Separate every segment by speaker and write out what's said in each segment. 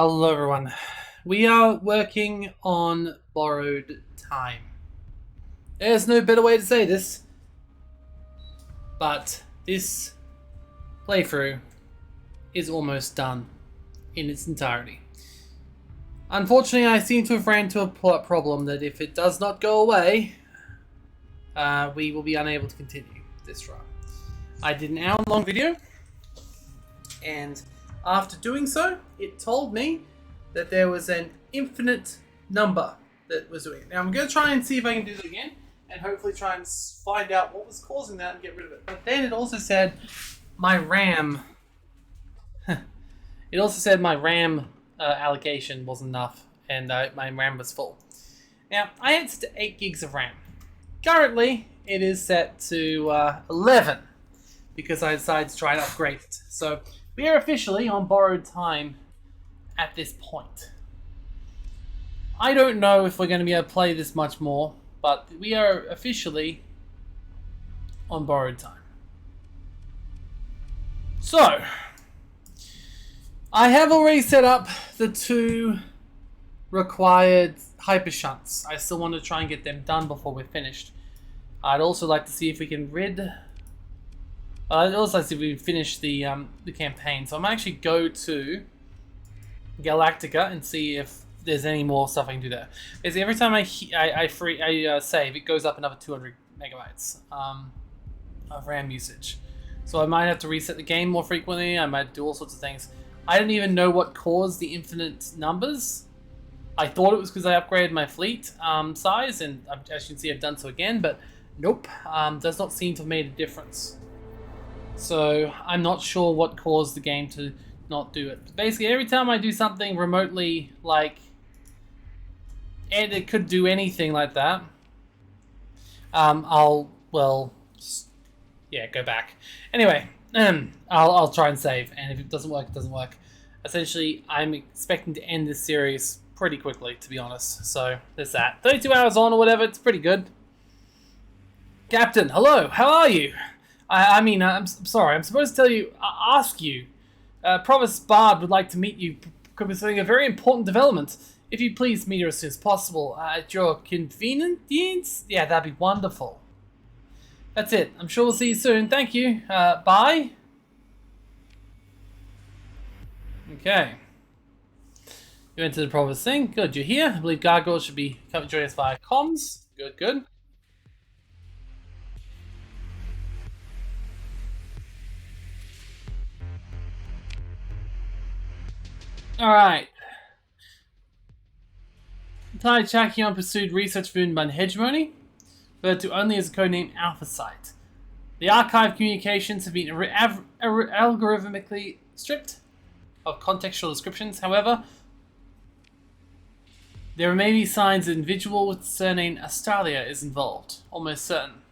Speaker 1: Hello everyone. We are working on borrowed time. There's no better way to say this, but this playthrough is almost done in its entirety. Unfortunately, I seem to have ran into a problem that if it does not go away, we will be unable to continue this run. I did an hour-long video, and after doing so, it told me that there was an infinite number that was doing it. Now I'm going to try and see if I can do it again, and hopefully try and find out what was causing that and get rid of it. But then it also said my RAM. It also said my RAM allocation wasn't enough, and my RAM was full. Now I had set to 8 gigs of RAM. Currently, it is set to 11 because I decided to try and upgrade it. So we are officially on borrowed time at this point. I don't know if we're going to be able to play this much more, but we are officially on borrowed time. So, I have already set up the 2 required hyper shunts. I still want to try and get them done before we're finished. I'd also like to see if we can I'd also like to see if we can finish the campaign. So I might actually go to Galactica and see if there's any more stuff I can do there. Because every time I save, it goes up another 200 megabytes of RAM usage. So I might have to reset the game more frequently. I might do all sorts of things. I don't even know what caused the infinite numbers. I thought it was because I upgraded my fleet size, and as you can see, I've done so again. But nope, does not seem to have made a difference. So I'm not sure what caused the game to not do it. Basically, every time I do something remotely, like, and it could do anything like that, go back. Anyway, I'll try and save, and if it doesn't work, it doesn't work. Essentially, I'm expecting to end this series pretty quickly, to be honest. So there's that. 32 hours on or whatever, it's pretty good. Captain, hello, how are you? I'm sorry, I'm supposed to ask you. Provost Bard would like to meet you concerning a very important development. If you please meet her as soon as possible. At your convenience? Yeah, that'd be wonderful. That's it. I'm sure we'll see you soon. Thank you. Bye. Okay. You went to the Provost thing. Good, you're here. I believe Gargoyle should be coming to join us via comms. Good, good. Alright. Tai Chakion pursued research found by hegemony, referred to only as a codename Alpha Site. The archive communications have been algorithmically stripped of contextual descriptions. However, there may be signs that an individual with the surname Australia is involved. Almost certain.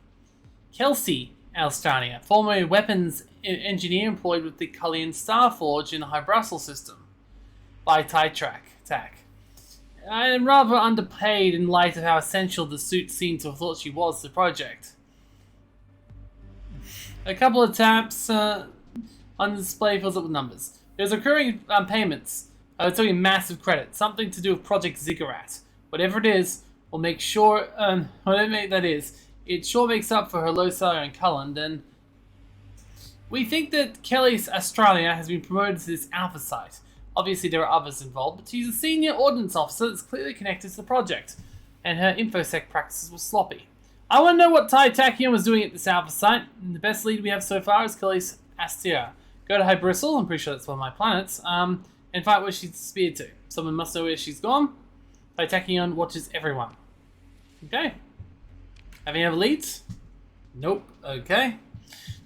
Speaker 1: Kelsey Australia, former weapons engineer employed with the Cullian Starforge in the High Brussels system. By TAC. I am rather underpaid in light of how essential the suit seemed to have thought she was to the project. A couple of taps on the display fills up with numbers. There's recurring payments. We're talking massive credit. Something to do with Project Ziggurat. Whatever it is, we'll make sure, whatever that is, it sure makes up for her low salary in Cullen. And we think that Kelly's Australia has been promoted to this Alpha Site. Obviously, there are others involved, but she's a senior ordnance officer that's clearly connected to the project, and her infosec practices were sloppy. I want to know what Tai Tachion was doing at this Alpha Site, and the best lead we have so far is Kelly's Astia. Go to High Bristle, I'm pretty sure that's one of my planets, and find where she's disappeared to. Someone must know where she's gone. Tai Tachion watches everyone. Okay. Have any other leads? Nope. Okay.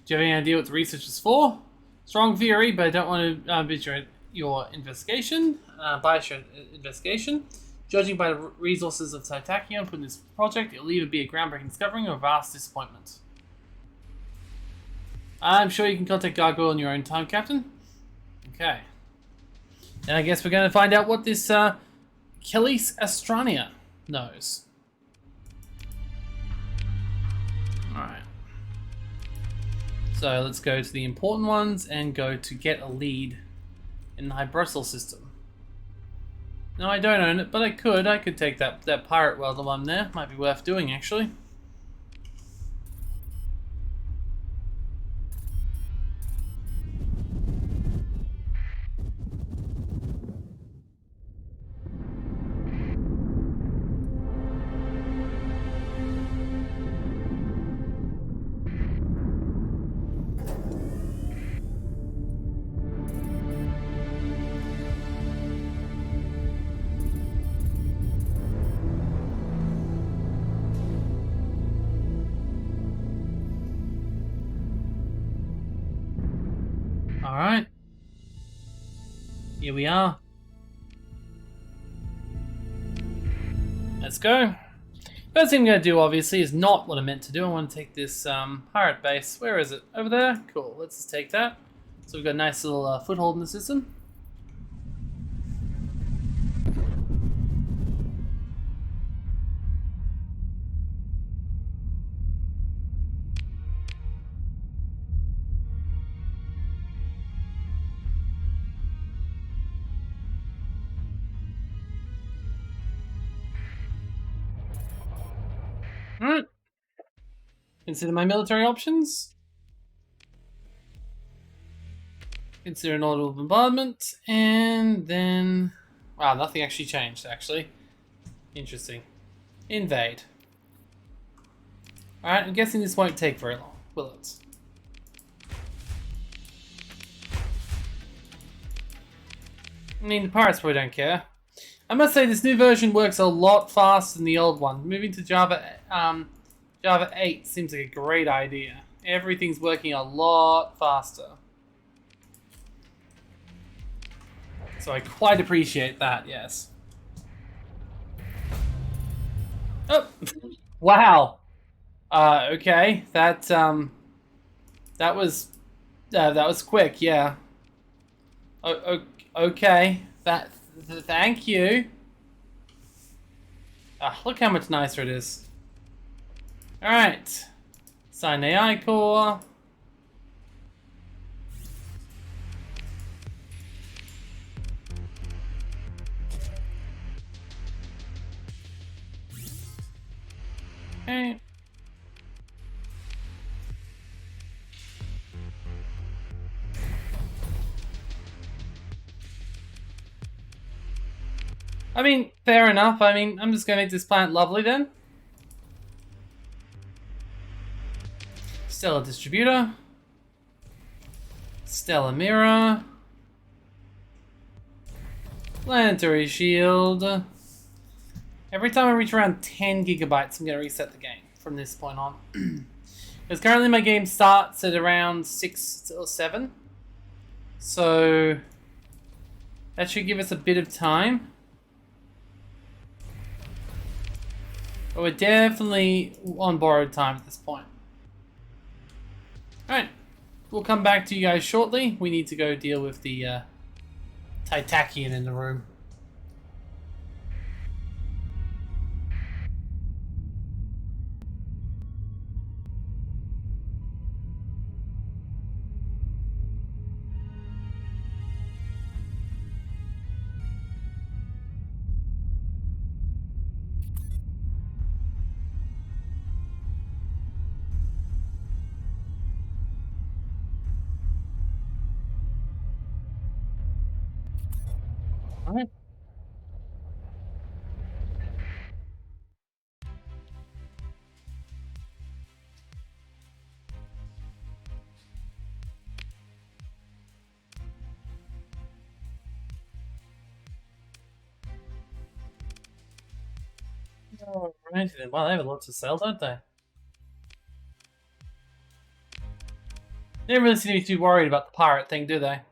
Speaker 1: Do you have any idea what the research is for? Strong theory, but I don't want to betray your investigation, bias your investigation. Judging by the resources of Titachion put in this project, it'll either be a groundbreaking discovery or a vast disappointment. I'm sure you can contact Gargoyle in your own time, Captain. Okay. And I guess we're going to find out what this Kelly's Astrania knows. Alright. So let's go to the important ones and go to get a lead in the High Brussels system. No, I don't own it, but I could. I could take that pirate welder one there. Might be worth doing, actually. Alright. Here we are. Let's go. First thing I'm going to do, obviously, is not what I meant to do. I want to take this pirate base. Where is it? Over there? Cool. Let's just take that. So we've got a nice little foothold in the system. Alright. Consider my military options. Consider an order of bombardment. And then... Wow, nothing actually changed, actually. Interesting. Invade. Alright, I'm guessing this won't take very long, will it? I mean, the pirates probably don't care. I must say, this new version works a lot faster than the old one. Moving to Java 8 seems like a great idea. Everything's working a lot faster. So I quite appreciate that, yes. Oh! Wow! Okay, that was quick, yeah. Okay, thank you. Look how much nicer it is. Alright. Sign AI core. Okay. I mean, fair enough. I mean, I'm just gonna make this planet lovely then. Stellar distributor. Stellar mirror. Planetary shield. Every time I reach around 10 gigabytes, I'm gonna reset the game from this point on. Because currently my game starts at around 6 or 7. So that should give us a bit of time. But we're definitely on borrowed time at this point. Alright, we'll come back to you guys shortly. We need to go deal with the Titakian in the room. Alright. Alright then. Wow, they have lots to sell, don't they? They don't really seem to be too worried about the pirate thing, do they?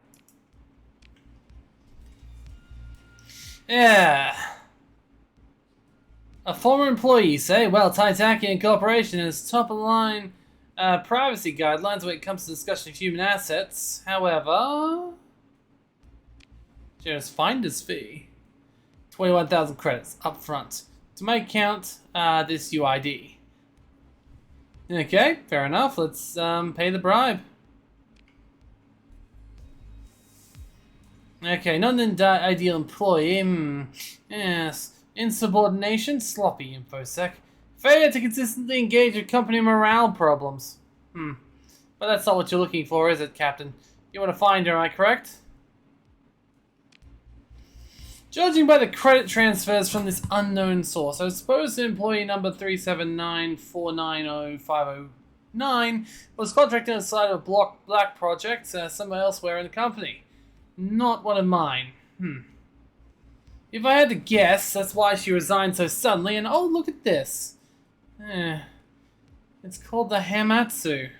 Speaker 1: Yeah. A former employee say, well, Titakian Corporation has top-of-the-line privacy guidelines when it comes to discussion of human assets. However, generous finder's fee, 21,000 credits up front. To my account, this UID. Okay, fair enough. Let's pay the bribe. Okay, not an ideal employee. Yes. Insubordination, sloppy infosec. Failure to consistently engage with company morale problems. But that's not what you're looking for, is it, Captain? You want to find her, am I correct? Judging by the credit transfers from this unknown source, I suppose employee number 379490509 was contracted inside of a black project somewhere elsewhere in the company. Not one of mine. If I had to guess, that's why she resigned so suddenly, and oh, look at this. It's called the Hamatsu.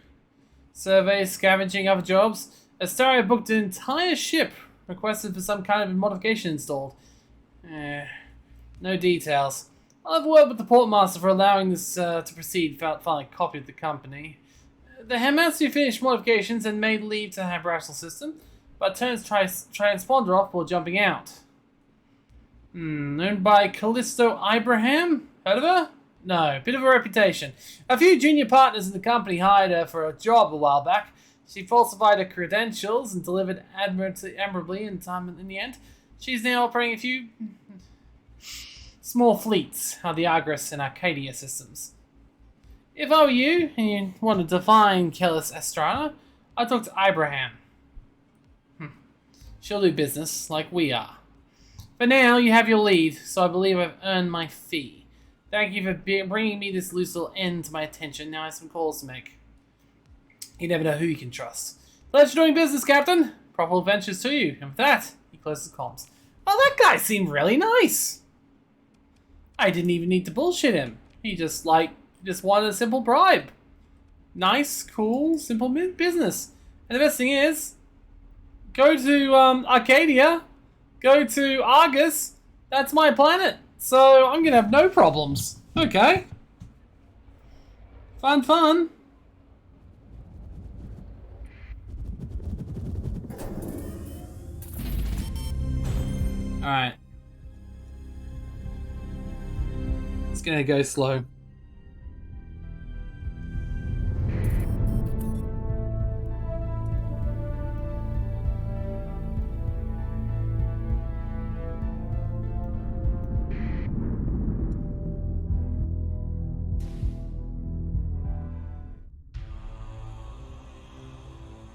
Speaker 1: Survey, scavenging other jobs. Astaria booked an entire ship, requested for some kind of modification installed. No details. I'll have a word with the portmaster for allowing this to proceed without filing a copy of the company. The Hamatsu finished modifications and made leave to have rational system, but turns transponder off before jumping out. Owned by Callisto Ibrahim? Heard of her? No, bit of a reputation. A few junior partners in the company hired her for a job a while back. She falsified her credentials and delivered admirably in the end. She's now operating a few small fleets of the Argus and Arcadia systems. If I were you, and you wanted to find Kellis Estrada, I'd talk to Ibrahim. She'll do business like we are. For now, you have your lead, so I believe I've earned my fee. Thank you for bringing me this loose little end to my attention. Now I have some calls to make. You never know who you can trust. Pleasure doing business, Captain. Profitable adventures to you. And with that, he closes the comms. Oh, that guy seemed really nice. I didn't even need to bullshit him. He just wanted a simple bribe. Nice, cool, simple business. And the best thing is, go to Arcadia, go to Argus. That's my planet. So I'm gonna have no problems. Okay. Fun. Alright. It's gonna go slow.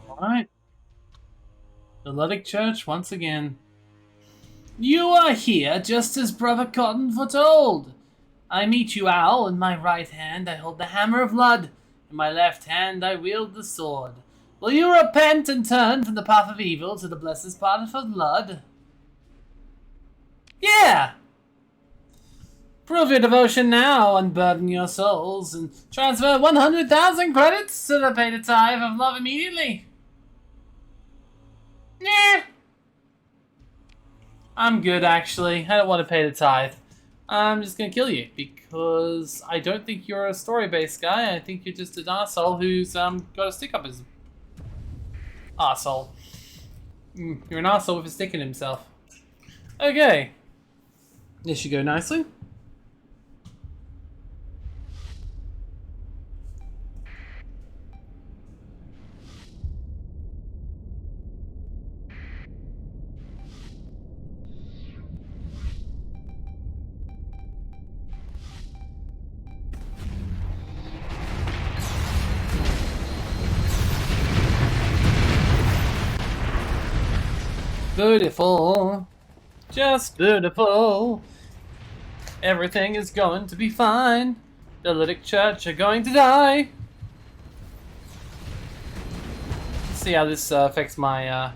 Speaker 1: Alright. The Luddic Church once again. You are here just as Brother Cotton foretold. I meet you, Owl. In my right hand I hold the Hammer of Lud. In my left hand I wield the sword. Will you repent and turn from the path of evil to the blessed path of Lud? Yeah! Prove your devotion now, unburden your souls, and transfer 100,000 credits to the paid tithe of love immediately. Nah. I'm good, actually. I don't want to pay the tithe. I'm just gonna kill you, because I don't think you're a story-based guy. I think you're just an arsehole who's got a stick up his... arsehole. You're an arsehole with a stick in himself. Okay. This should go nicely. Beautiful. Just beautiful. Everything is going to be fine. The Luddic Church are going to die. Let's see how this affects my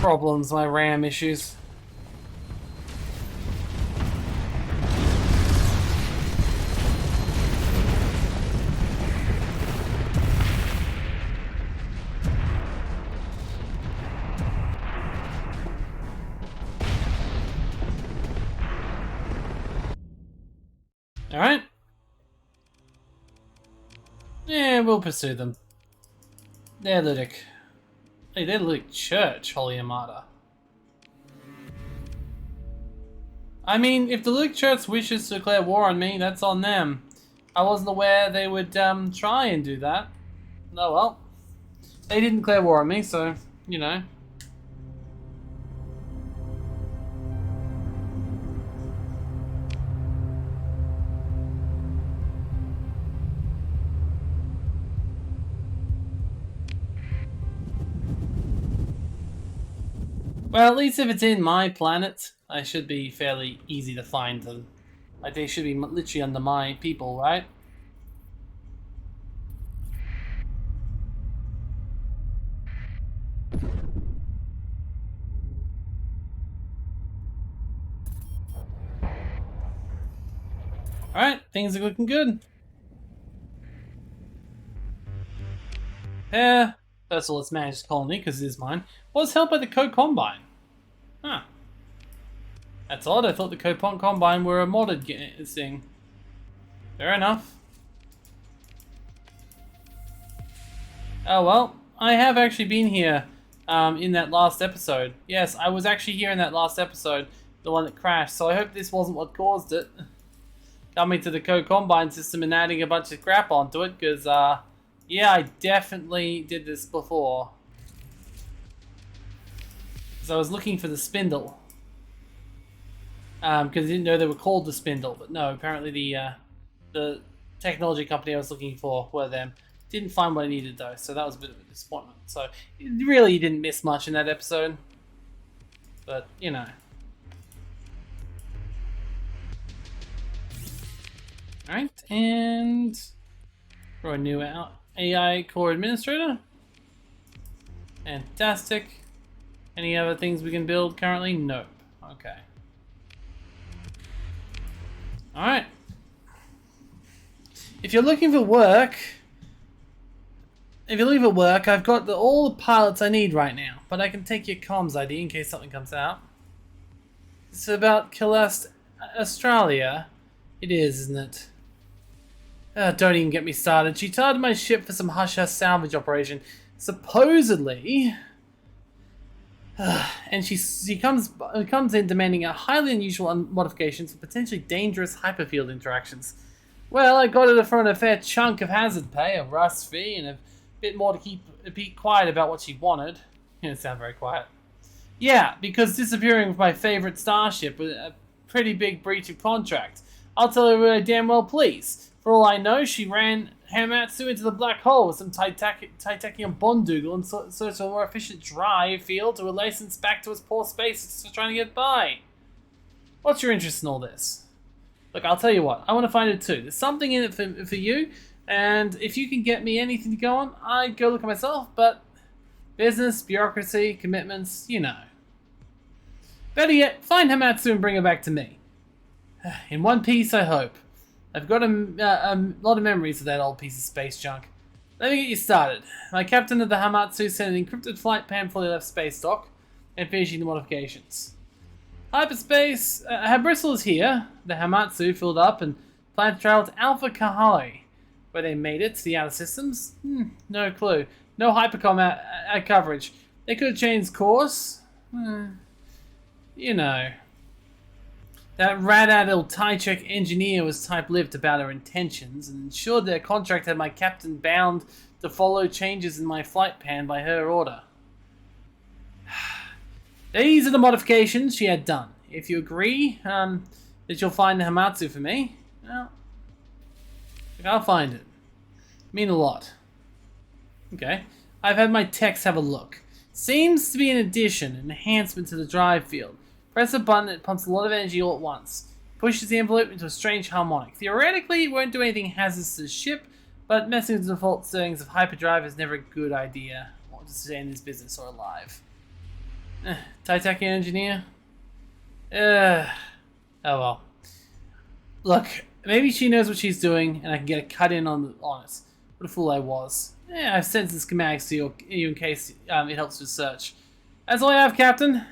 Speaker 1: problems, my RAM issues. Alright. Yeah, we'll pursue them. They're Luddic. Hey, they're Luddic Church, Holy Armada. I mean, if the Luddic Church wishes to declare war on me, that's on them. I wasn't aware they would try and do that. Oh well. They didn't declare war on me, so, you know. Well, at least if it's in my planet, I should be fairly easy to find them. Like, they should be literally under my people, right? Alright, things are looking good. First of all, let's manage the colony, because it is mine. Was helped by the Co-Combine. Huh. That's odd, I thought the Co-Combine were a modded thing. Fair enough. Oh well, I have actually been here in that last episode. Yes, I was actually here in that last episode, the one that crashed, so I hope this wasn't what caused it. Coming to the Co-Combine system and adding a bunch of crap onto it, because, yeah, I definitely did this before. Because I was looking for the spindle. Because I didn't know they were called the spindle, but no, apparently the technology company I was looking for were them. Didn't find what I needed though, so that was a bit of a disappointment. So, really, you didn't miss much in that episode. But, you know. Alright, and for a new AI core administrator. Fantastic. Any other things we can build currently? Nope. Okay. Alright. If you're looking for work, I've got all the pilots I need right now, but I can take your comms ID in case something comes out. It's about Calast, Australia. It is, isn't it? Don't even get me started. She chartered my ship for some hush-hush salvage operation. Supposedly... and she comes in demanding a highly unusual modifications for potentially dangerous hyperfield interactions. Well, I got her to throw in a fair chunk of hazard pay, a rust fee, and a bit more to keep a bit quiet about what she wanted. You don't sound very quiet. Yeah, because disappearing with my favorite starship was a pretty big breach of contract. I'll tell her damn well please. For all I know, she ran Hamatsu into the black hole with some titanium bonddoogle in search of a more efficient drive field to release us back to its poor space it's just trying to get by. What's your interest in all this? Look, I'll tell you what, I want to find it too. There's something in it for you, and if you can get me anything to go on, I'd go look at myself, but business, bureaucracy, commitments, you know. Better yet, find Hamatsu and bring her back to me. In one piece, I hope. I've got a lot of memories of that old piece of space junk. Let me get you started. My captain of the Hamatsu sent an encrypted flight plan before they left space dock and finishing the modifications. Hyperspace, Bristle is here. The Hamatsu filled up and planned to travel to Alpha Kahai, where they made it to the outer systems. No clue. No hypercom coverage. They could have changed course. You know. That rat-addled Tychek engineer was tight-lipped about her intentions and ensured their contract had my captain bound to follow changes in my flight plan by her order. These are the modifications she had done. If you agree that you'll find the Hamatsu for me, well, I'll find it. Mean a lot. Okay, I've had my techs have a look. Seems to be an addition, an enhancement to the drive field. Press a button that pumps a lot of energy all at once. Pushes the envelope into a strange harmonic. Theoretically, it won't do anything hazardous to the ship, but messing with the default settings of hyperdrive is never a good idea. Or to stay in this business or alive. Titanic engineer? Oh well. Look, maybe she knows what she's doing, and I can get a cut in on it. What a fool I was. I've sent the schematics to you in case it helps with search. That's all I have, Captain.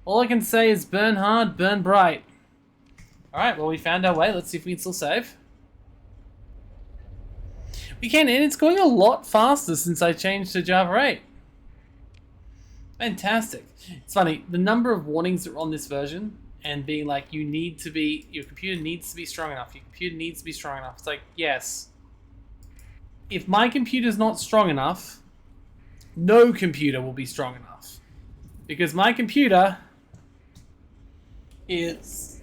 Speaker 1: All I can say is burn hard, burn bright. Alright, well we found our way. Let's see if we can still save. We can, and it's going a lot faster since I changed to Java 8. Fantastic. It's funny, the number of warnings that are on this version and being like, your computer needs to be strong enough. Your computer needs to be strong enough. It's like, yes. If my computer's not strong enough, no computer will be strong enough. Because my computer is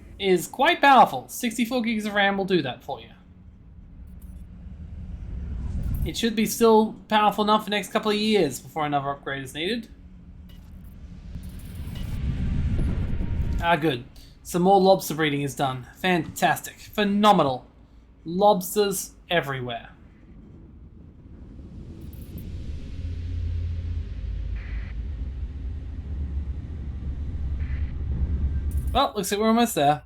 Speaker 1: quite powerful. 64 gigs of RAM will do that for you. It should be still powerful enough for the next couple of years before another upgrade is needed. Ah, good. Some more lobster breeding is done. Fantastic. Phenomenal. Lobsters everywhere. Well, looks like we're almost there.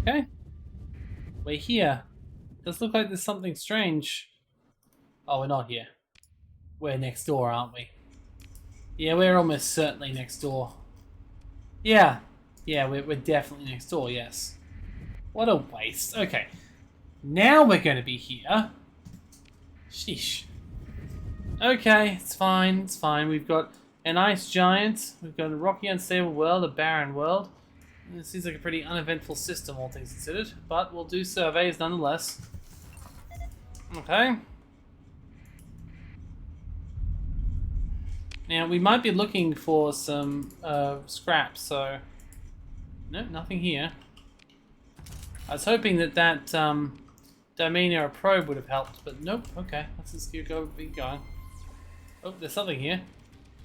Speaker 1: Okay. We're here. Does look like there's something strange. Oh, we're not here. We're next door, aren't we? Yeah, we're almost certainly next door. Yeah. Yeah, we're definitely next door, yes. What a waste. Okay. Now we're going to be here. Sheesh. Okay, it's fine, it's fine. We've got an ice giant. We've got a rocky, unstable world, a barren world. It seems like a pretty uneventful system, all things considered. But we'll do surveys nonetheless. Okay. Now, we might be looking for some scraps, so... No, nothing here. I was hoping that domain error probe would have helped, but nope. Okay, let's just keep going. Oh, there's something here.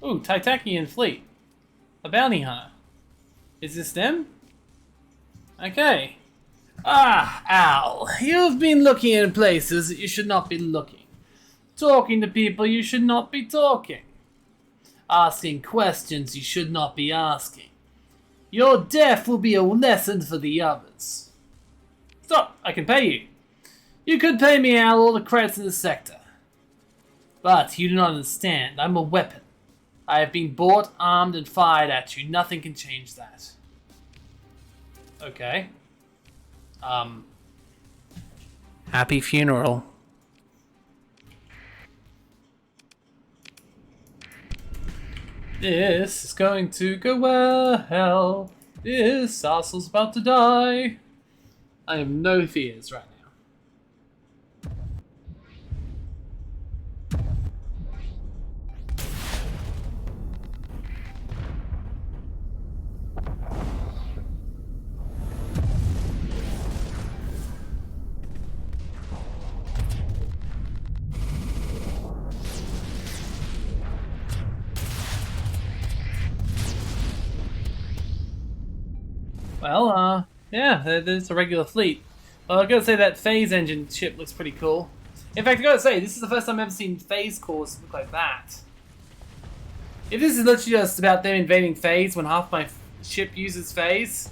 Speaker 1: Ooh, Titakian fleet. A bounty hunter. Is this them? Okay. Ah, Al, you've been looking in places that you should not be looking. Talking to people you should not be talking. Asking questions you should not be asking. Your death will be a lesson for the others. So, I can pay you. You could pay me out all the credits in the sector. But you do not understand. I'm a weapon. I have been bought, armed, and fired at you. Nothing can change that. Okay. Happy funeral. This is going to go well. This asshole's about to die. I have no fears right now. Well, yeah, there's a regular fleet. Well, I gotta say that phase engine ship looks pretty cool. In fact, I gotta say, this is the first time I've ever seen phase cores look like that. If this is literally just about them invading phase when half my ship uses phase,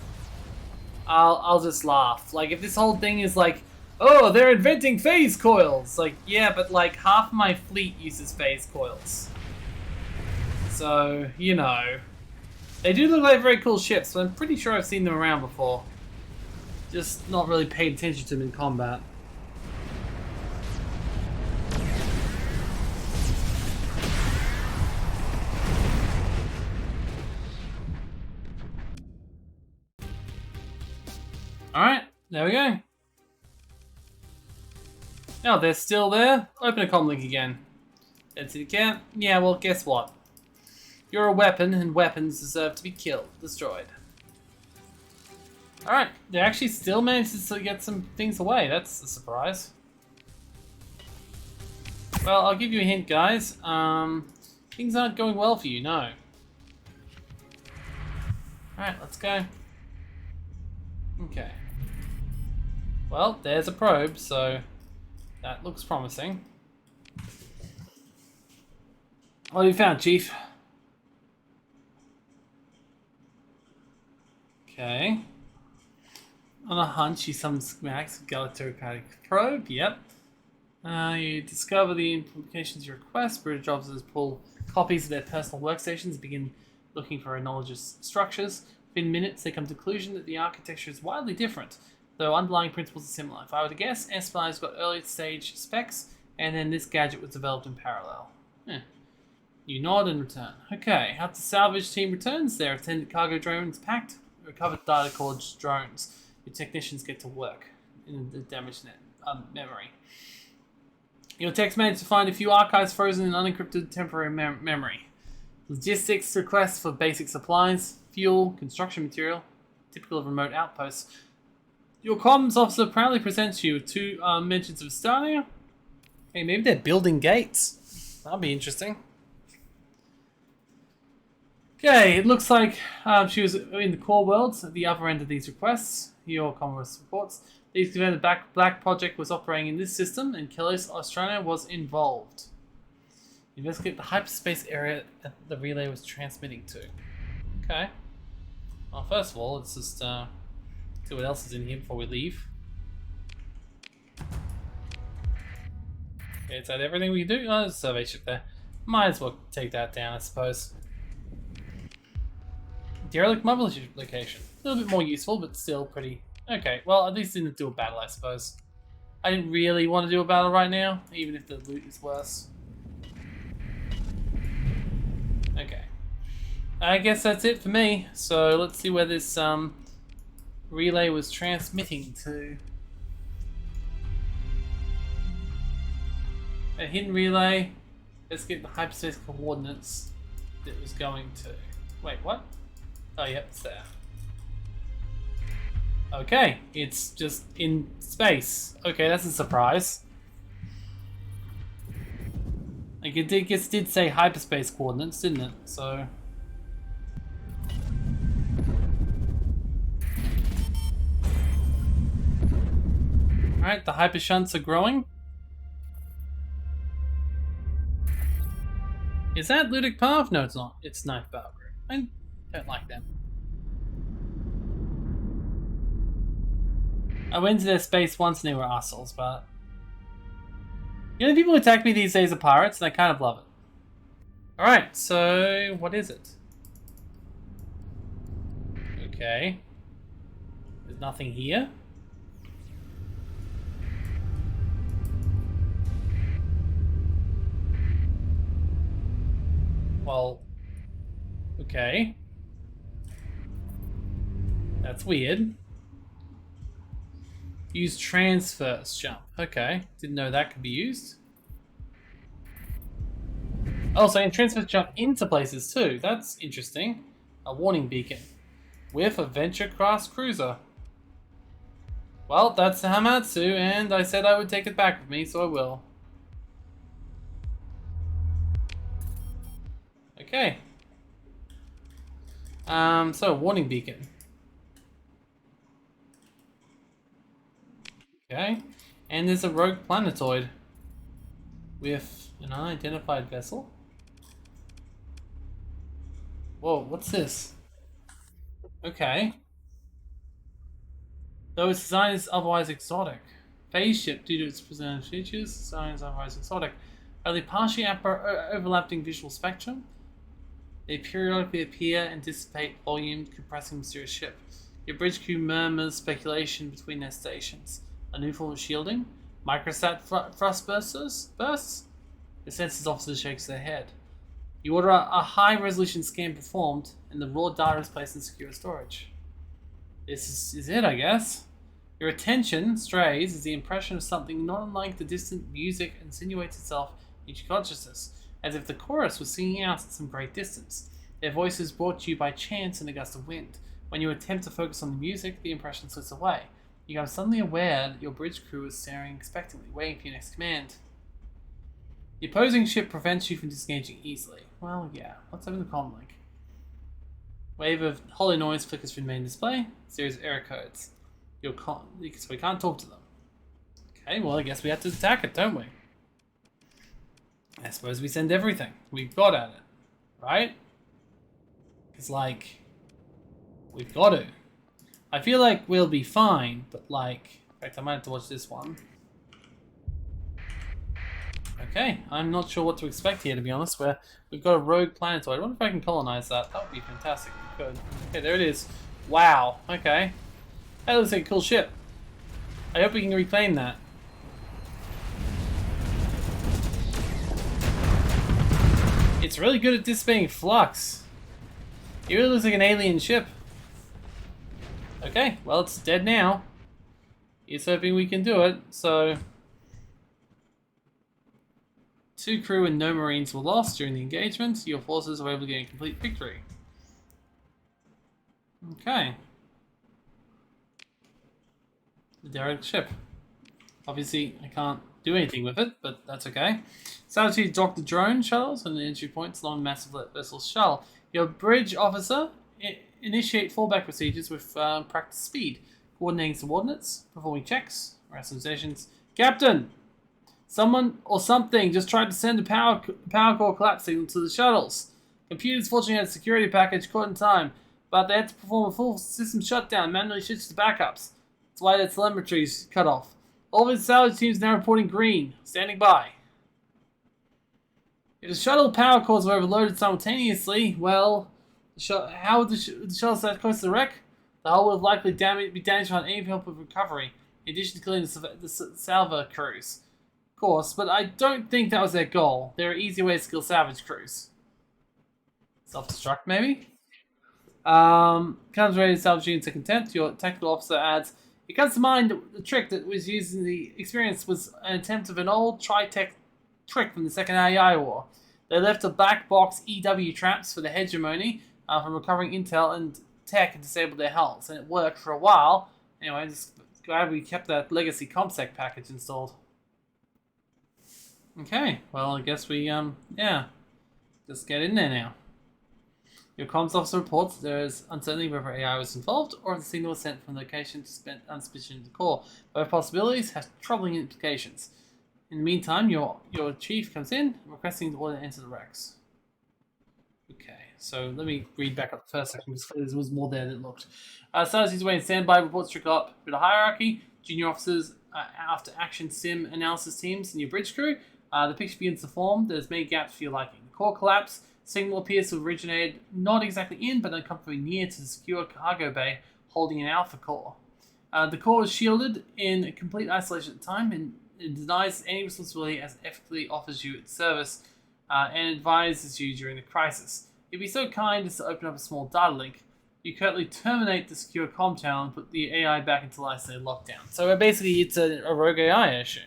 Speaker 1: I'll just laugh. Like, if this whole thing is like, oh, they're inventing phase coils. Like, yeah, but like half my fleet uses phase coils. So, you know. They do look like very cool ships, but I'm pretty sure I've seen them around before. Just not really paid attention to them in combat. Alright, there we go. Oh, they're still there? Open a comm link again. Density count? Yeah, well, guess what? You're a weapon, and weapons deserve to be killed, destroyed. Alright, they actually still managed to get some things away. That's a surprise. Well, I'll give you a hint, guys. Things aren't going well for you, no. Alright, let's go. Okay. Well, there's a probe, so that looks promising. What have you found, Chief? Okay. On a hunch, you summon schematics of galactic probe. Yep. You discover the implications of your request. British officers pull copies of their personal workstations and begin looking for analogous structures. Within minutes, they come to the conclusion that the architecture is widely different, though underlying principles are similar. If I were to guess, Espionage got early stage specs, and then this gadget was developed in parallel. You nod and return. Okay, after salvage team returns, their attendant cargo drones packed. Recovered data called drones. Your technicians get to work in the damaged net memory. Your techs managed to find a few archives frozen in unencrypted temporary memory. Logistics requests for basic supplies, fuel, construction material, typical of remote outposts. Your comms officer proudly presents you with two mentions of Estonia. Hey, maybe they're building gates. That'll be interesting. Okay, it looks like she was in the core worlds at the other end of these requests. Your commerce reports. The confirmed Black Project was operating in this system, and Kelos Australia was involved. Investigate the hyperspace area that the relay was transmitting to. Okay. Well, first of all, let's just see what else is in here before we leave. Okay, is that everything we can do? Oh, there's a survey ship there. Might as well take that down, I suppose. Derelict mobile location. A little bit more useful, but still pretty... Okay, well, at least didn't do a battle, I suppose. I didn't really want to do a battle right now, even if the loot is worse. Okay. I guess that's it for me. So let's see where this relay was transmitting to. A hidden relay. Let's get the hyperspace coordinates that it was going to. Wait, what? Oh, yep, it's there. Okay, it's just in space. Okay, that's a surprise. Like it did say hyperspace coordinates, didn't it? So. Alright, the hypershunts are growing. Is that Ludic Path? No, it's not. It's Knife Battle Group. I don't like them. I went to their space once and they were assholes, but... You know, people who attack me these days are pirates, and I kind of love it. Alright, so... what is it? Okay. There's nothing here. Well... Okay. That's weird. Use transverse jump. Okay, didn't know that could be used. Oh, so I can transverse jump into places too. That's interesting. A warning beacon. With a Venture class cruiser. Well, that's the Hamatsu, and I said I would take it back with me, so I will. Okay. So warning beacon. Okay, and there's a rogue planetoid with an unidentified vessel. Whoa, what's this? Okay. Though its design is otherwise exotic. Phase ship, due to its presented features, design is otherwise exotic. Only partially overlapping visual spectrum. They periodically appear and dissipate volume, compressing mysterious ship. Your bridge crew murmurs speculation between their stations. A new form of shielding? Microsat thrust bursts? The census officer shakes their head. You order a high-resolution scan performed, and the raw data is placed in secure storage. This is it, I guess. Your attention strays as the impression of something not unlike the distant music insinuates itself into your consciousness, as if the chorus was singing out at some great distance. Their voices brought to you by chance and a gust of wind. When you attempt to focus on the music, the impression slips away. You become suddenly aware that your bridge crew is staring expectantly, waiting for your next command. The opposing ship prevents you from disengaging easily. Well, yeah. Let's open the comm link. Wave of hollow noise flickers through the main display. Series of error codes. So we can't talk to them. Okay, well, I guess we have to attack it, don't we? I suppose we send everything we've got at it, right? It's like, we've got to. I feel like we'll be fine, but like... In fact, I might have to watch this one. Okay, I'm not sure what to expect here, to be honest. We've got a rogue planetoid. I wonder if I can colonize that. That would be fantastic if we could. Okay, there it is. Wow, okay. That looks like a cool ship. I hope we can reclaim that. It's really good at dissipating flux. It really looks like an alien ship. Okay, well, it's dead now. He's hoping we can do it, so... 2 crew and no Marines were lost during the engagement. Your forces were able to gain complete victory. Okay. The derelict ship. Obviously, I can't do anything with it, but that's okay. Salvage docked the drone shuttles and the entry points along the massive vessel's shell. Your bridge officer initiate fallback procedures with practice speed, coordinating subordinates, performing checks, rationalizations. Captain! Someone or something just tried to send a power core collapse signal to the shuttles. Computers fortunately had a security package caught in time, but they had to perform a full system shutdown, manually switch to backups. That's why their telemetry's cut off. All of its salvage teams now reporting green, standing by. If the shuttle power cores were overloaded simultaneously, well, how would the shuttle stay close to the wreck? The hull would have likely be damaged without any help of recovery, in addition to killing the salvo crews. Of course, but I don't think that was their goal. There are easier ways to kill salvage crews. Self-destruct, maybe? Comes ready to salvage units to contempt. Your technical officer adds, it comes to mind the trick that was used in the experience was an attempt of an old Tritech trick from the Second AI War. They left a black box EW traps for the hegemony from recovering intel and tech and disabled their hulls, and it worked for a while. Anyway, just glad we kept that legacy ComSec package installed. Okay, well I guess we just get in there now. Your comms officer reports there is uncertainty whether AI was involved or if the signal was sent from location unsuspicious to core. Both possibilities have troubling implications. In the meantime, your chief comes in, requesting the order to enter the wrecks. Okay, so let me read back up the first section because there was more there than it looked. Status is waiting standby, reports trickle up through the hierarchy. Junior officers after action sim analysis teams and your bridge crew. The picture begins to form. There's many gaps for your liking. The core collapse. Signal appears to have originated not exactly in, but uncomfortably near to the secure cargo bay holding an alpha core. The core is shielded in complete isolation at the time and it denies any responsibility as it ethically offers you its service and advises you during the crisis. If you're so kind as to open up a small data link, you currently terminate the secure comm channel and put the AI back into isolated lockdown. So basically it's a rogue AI, I assume.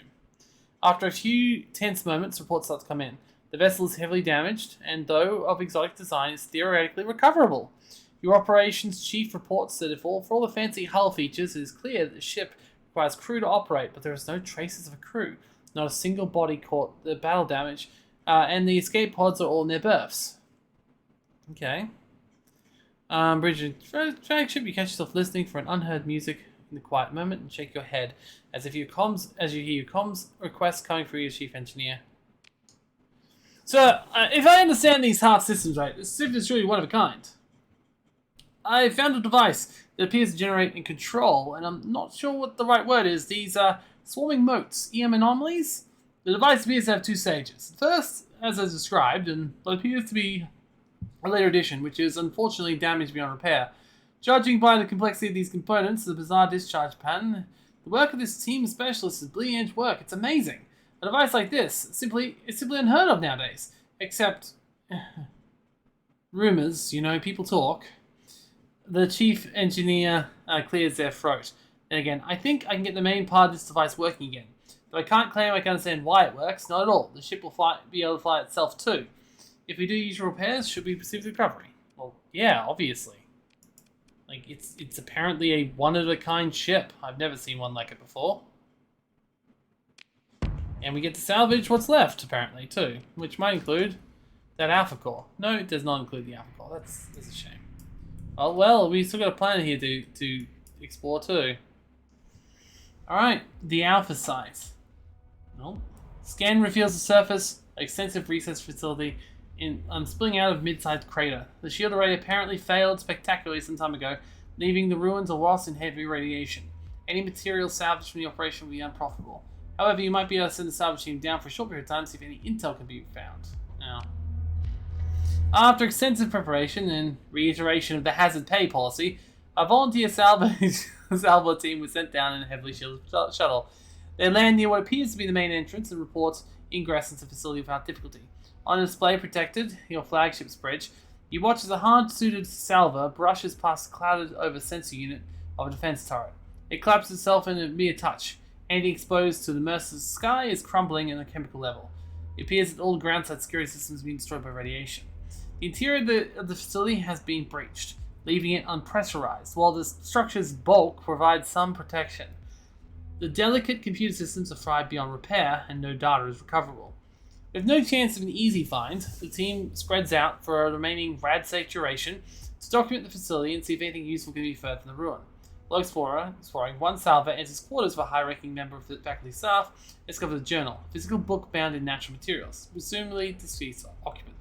Speaker 1: After a few tense moments, reports start to come in. The vessel is heavily damaged, and though of exotic design, is theoretically recoverable. Your operations chief reports that for all the fancy hull features, it is clear that the ship requires crew to operate, but there is no traces of a crew. Not a single body caught the battle damage, and the escape pods are all in their berths. Okay. Bridge flagship, you catch yourself listening for an unheard music in the quiet moment and shake your head as you hear your comms requests coming through your chief engineer. So, if I understand these half systems right, this system is truly one of a kind. I found a device that appears to generate and control, and I'm not sure what the right word is, these swarming motes, EM anomalies. The device appears to have 2 stages. The first, as I described, and what appears to be a later edition, which is unfortunately damaged beyond repair. Judging by the complexity of these components, the bizarre discharge pattern, the work of this team of specialists is bleeding edge work. It's amazing. A device like this it's simply unheard of nowadays. Except rumors, people talk. The chief engineer clears their throat. And again, I think I can get the main part of this device working again. Though I can't claim I can understand why it works, not at all. The ship will be able to fly itself too. If we do usual repairs, should we proceed with recovery? Well, yeah, obviously. Like, it's apparently a one-of-a-kind ship. I've never seen one like it before. And we get to salvage what's left, apparently, too. Which might include that alpha core. No, it does not include the alpha core. That's a shame. Oh, well, we still got a planet here to explore, too. Alright, the alpha site. Well, scan reveals the surface, an extensive research facility splitting out of mid-sized crater. The shield array apparently failed spectacularly some time ago, leaving the ruins awash in heavy radiation. Any material salvaged from the operation will be unprofitable. However, you might be able to send the salvage team down for a short period of time to see if any intel can be found. Now, after extensive preparation and reiteration of the hazard pay policy, a volunteer salvo team was sent down in a heavily shielded shuttle. They land near what appears to be the main entrance and report ingress into the facility without difficulty. On a display protected, your flagship's bridge, you watch as a hard-suited salver brushes past the clouded-over sensor unit of a defense turret. It collapses itself in a mere touch. Anything exposed to the merciless sky is crumbling in a chemical level. It appears that all groundside security systems have been destroyed by radiation. The interior of the facility has been breached, leaving it unpressurized, while the structure's bulk provides some protection. The delicate computer systems are fried beyond repair, and no data is recoverable. With no chance of an easy find, the team spreads out for a remaining rad-safe duration to document the facility and see if anything useful can be inferred from the ruin. While exploring, one salver enters quarters of a high-ranking member of the faculty staff and discovers a journal, a physical book bound in natural materials, presumably deceased occupant.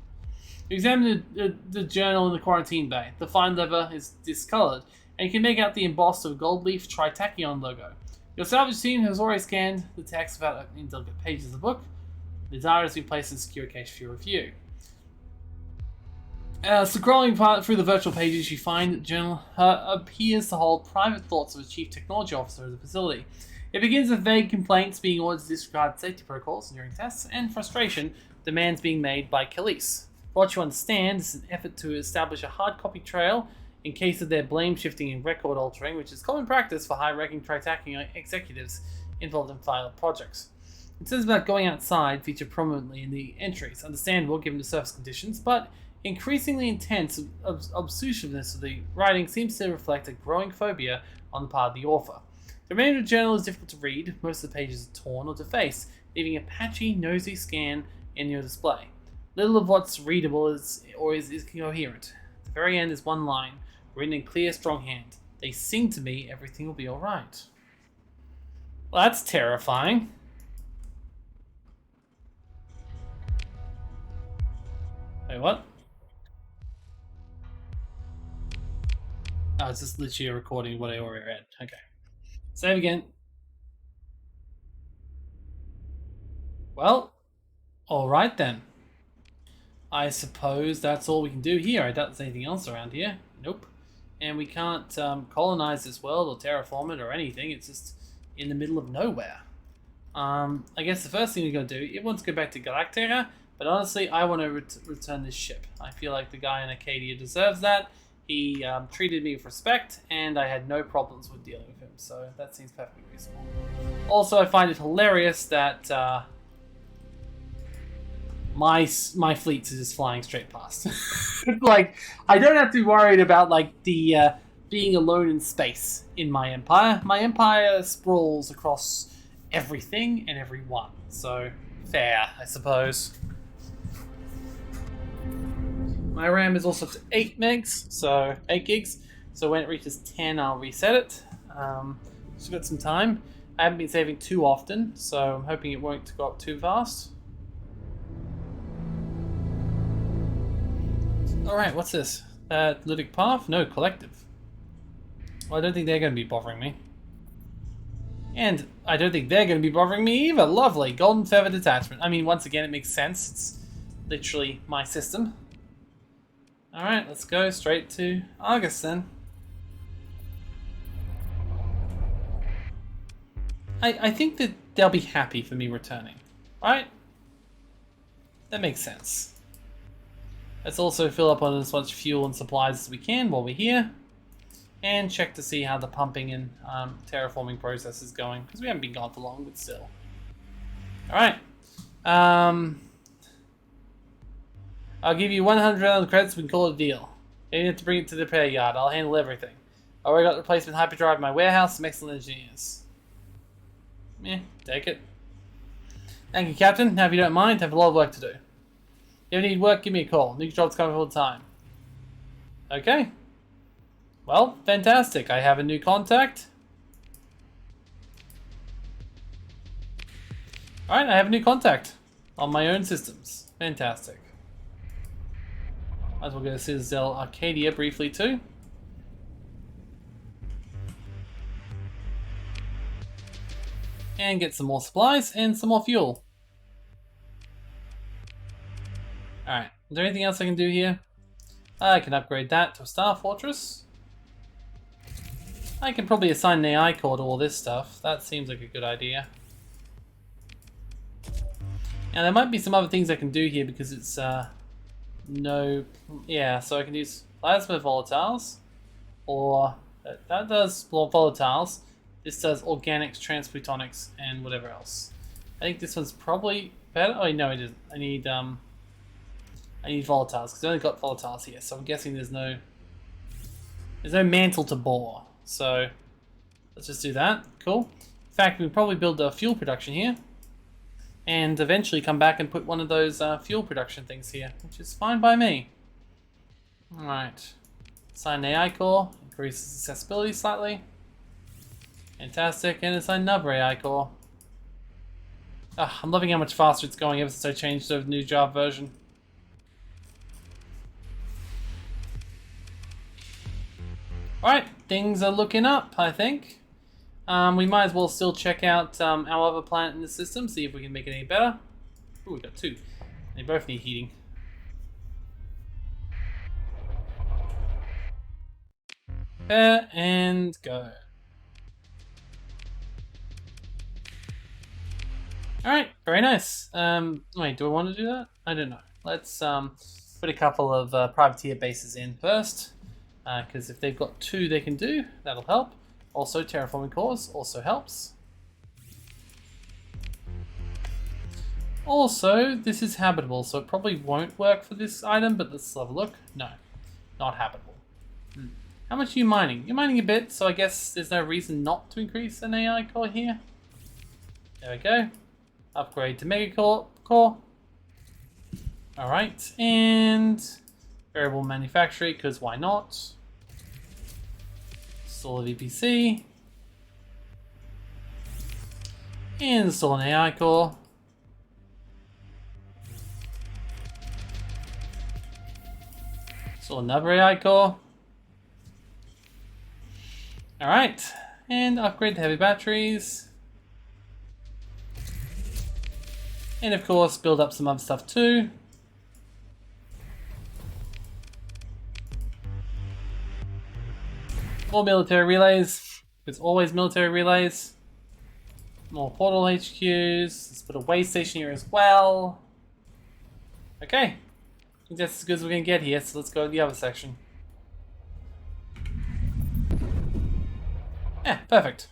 Speaker 1: You examine the journal in the quarantine bay. The fine leather is discolored, and you can make out the embossed of gold leaf tritachyon logo. Your salvage team has already scanned the text without opening delicate pages of the book. The data has been placed in a secure cache for your review. Scrolling through the virtual pages, you find that the journal appears to hold private thoughts of a chief technology officer of the facility. It begins with vague complaints being ordered to disregard safety protocols during tests, and frustration, demands being made by Khalees. What you understand is an effort to establish a hard copy trail in case of their blame shifting and record altering, which is common practice for high-ranking Tritachyon executives involved in file projects. It says about going outside feature prominently in the entries, understandable given the surface conditions, but increasingly intense obtrusiveness of the writing seems to reflect a growing phobia on the part of the author. The remainder of the journal is difficult to read, most of the pages are torn or defaced, leaving a patchy, nosy scan in your display. Little of what's readable is coherent. At the very end is one line, written in clear, strong hand. They sing to me, everything will be alright. Well, that's terrifying. Wait, what? Oh, it's just literally a recording of what I already read. Okay. Save again. Well, alright then. I suppose that's all we can do here. I doubt there's anything else around here. Nope. And we can't colonize this world or terraform it or anything. It's just in the middle of nowhere. I guess the first thing we're going to do, it wants to go back to Galactica, but honestly, I want to return this ship. I feel like the guy in Acadia deserves that. He treated me with respect, and I had no problems with dealing with him, so that seems perfectly reasonable. Also, I find it hilarious that my fleets are just flying straight past. Like, I don't have to be worried about like the being alone in space in my empire. My empire sprawls across everything and everyone, so fair, I suppose. My RAM is also up to 8 megs, so 8 gigs. So when it reaches 10, I'll reset it. Just got some time. I haven't been saving too often, so I'm hoping it won't go up too fast. Alright, what's this? Lytic Path? No, Collective. Well, I don't think they're going to be bothering me. And I don't think they're going to be bothering me either. Lovely. Golden Feather Detachment. I mean, once again, it makes sense. It's literally my system. Alright, let's go straight to Argus then. I think that they'll be happy for me returning, right? That makes sense. Let's also fill up on as much fuel and supplies as we can while we're here. And check to see how the pumping and terraforming process is going, because we haven't been gone for long, but still. Alright. I'll give you 100 on the credits, we can call it a deal. You don't have to bring it to the repair yard, I'll handle everything. I already got replacement hyperdrive in my warehouse, some excellent engineers. Yeah, take it. Thank you, Captain. Now, if you don't mind, I have a lot of work to do. If you ever need work, give me a call. New jobs coming all the time. Okay. Well, fantastic. I have a new contact. Alright, I have a new contact on my own systems. Fantastic. Might as well go to Citadel Arcadia briefly too. And get some more supplies and some more fuel. Alright, is there anything else I can do here? I can upgrade that to a Star Fortress. I can probably assign an AI core to all this stuff. That seems like a good idea. Now there might be some other things I can do here because it's yeah, so I can use plasma volatiles, or that does volatiles. This does organics, transplutonics, and whatever else. I think this one's probably better? Oh no, it isn't. I need volatiles because I only got volatiles here, so I'm guessing there's no mantle to bore. So let's just do that. Cool. In fact, we can probably build a fuel production here, and eventually come back and put one of those fuel production things here, which is fine by me. All right. Assign AI core, increases accessibility slightly. Fantastic, and assign another AI core. I'm loving how much faster it's going ever since I changed to the new Java version. Alright, things are looking up, I think. We might as well still check out our other planet in the system, see if we can make it any better. Ooh, we got two. They both need heating. Prepare and go. Alright, very nice. Wait, do I want to do that? I don't know. Let's put a couple of privateer bases in first. Because if they've got two they can do, that'll help. Also, terraforming cores also helps. Also, this is habitable, so it probably won't work for this item, but let's have a look. No, not habitable. How much are you mining? You're mining a bit, so I guess there's no reason not to increase an AI core here. There we go. Upgrade to Mega Core. Alright, and variable manufacturing, because why not? Install a VPC. Install an AI core. Install another AI core. Alright, and upgrade to heavy batteries. And of course, build up some other stuff too. More military relays. There's always military relays. More portal HQs. Let's put a way station here as well. Okay. I think that's as good as we're going to get here, so let's go to the other section. Yeah, perfect.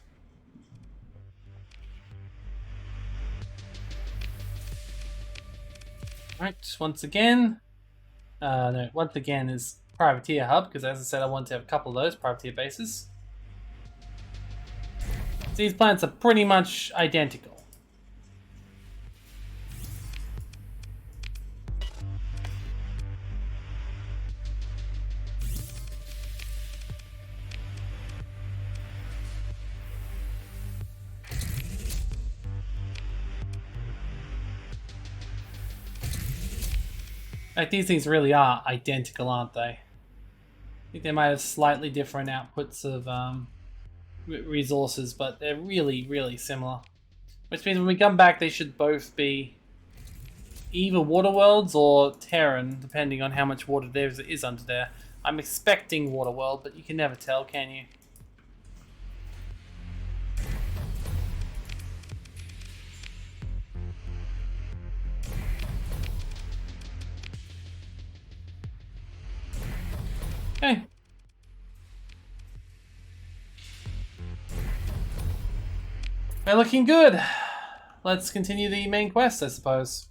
Speaker 1: Alright, once again. No, once again is Privateer Hub, because as I said, I want to have a couple of those Privateer bases. So these planets are pretty much identical. Like, these things really are identical, aren't they? I think they might have slightly different outputs of resources, but they're really, really similar. Which means when we come back, they should both be either water worlds or Terran, depending on how much water there is under there. I'm expecting water world, but you can never tell, can you? Okay. We're looking good. Let's continue the main quest, I suppose.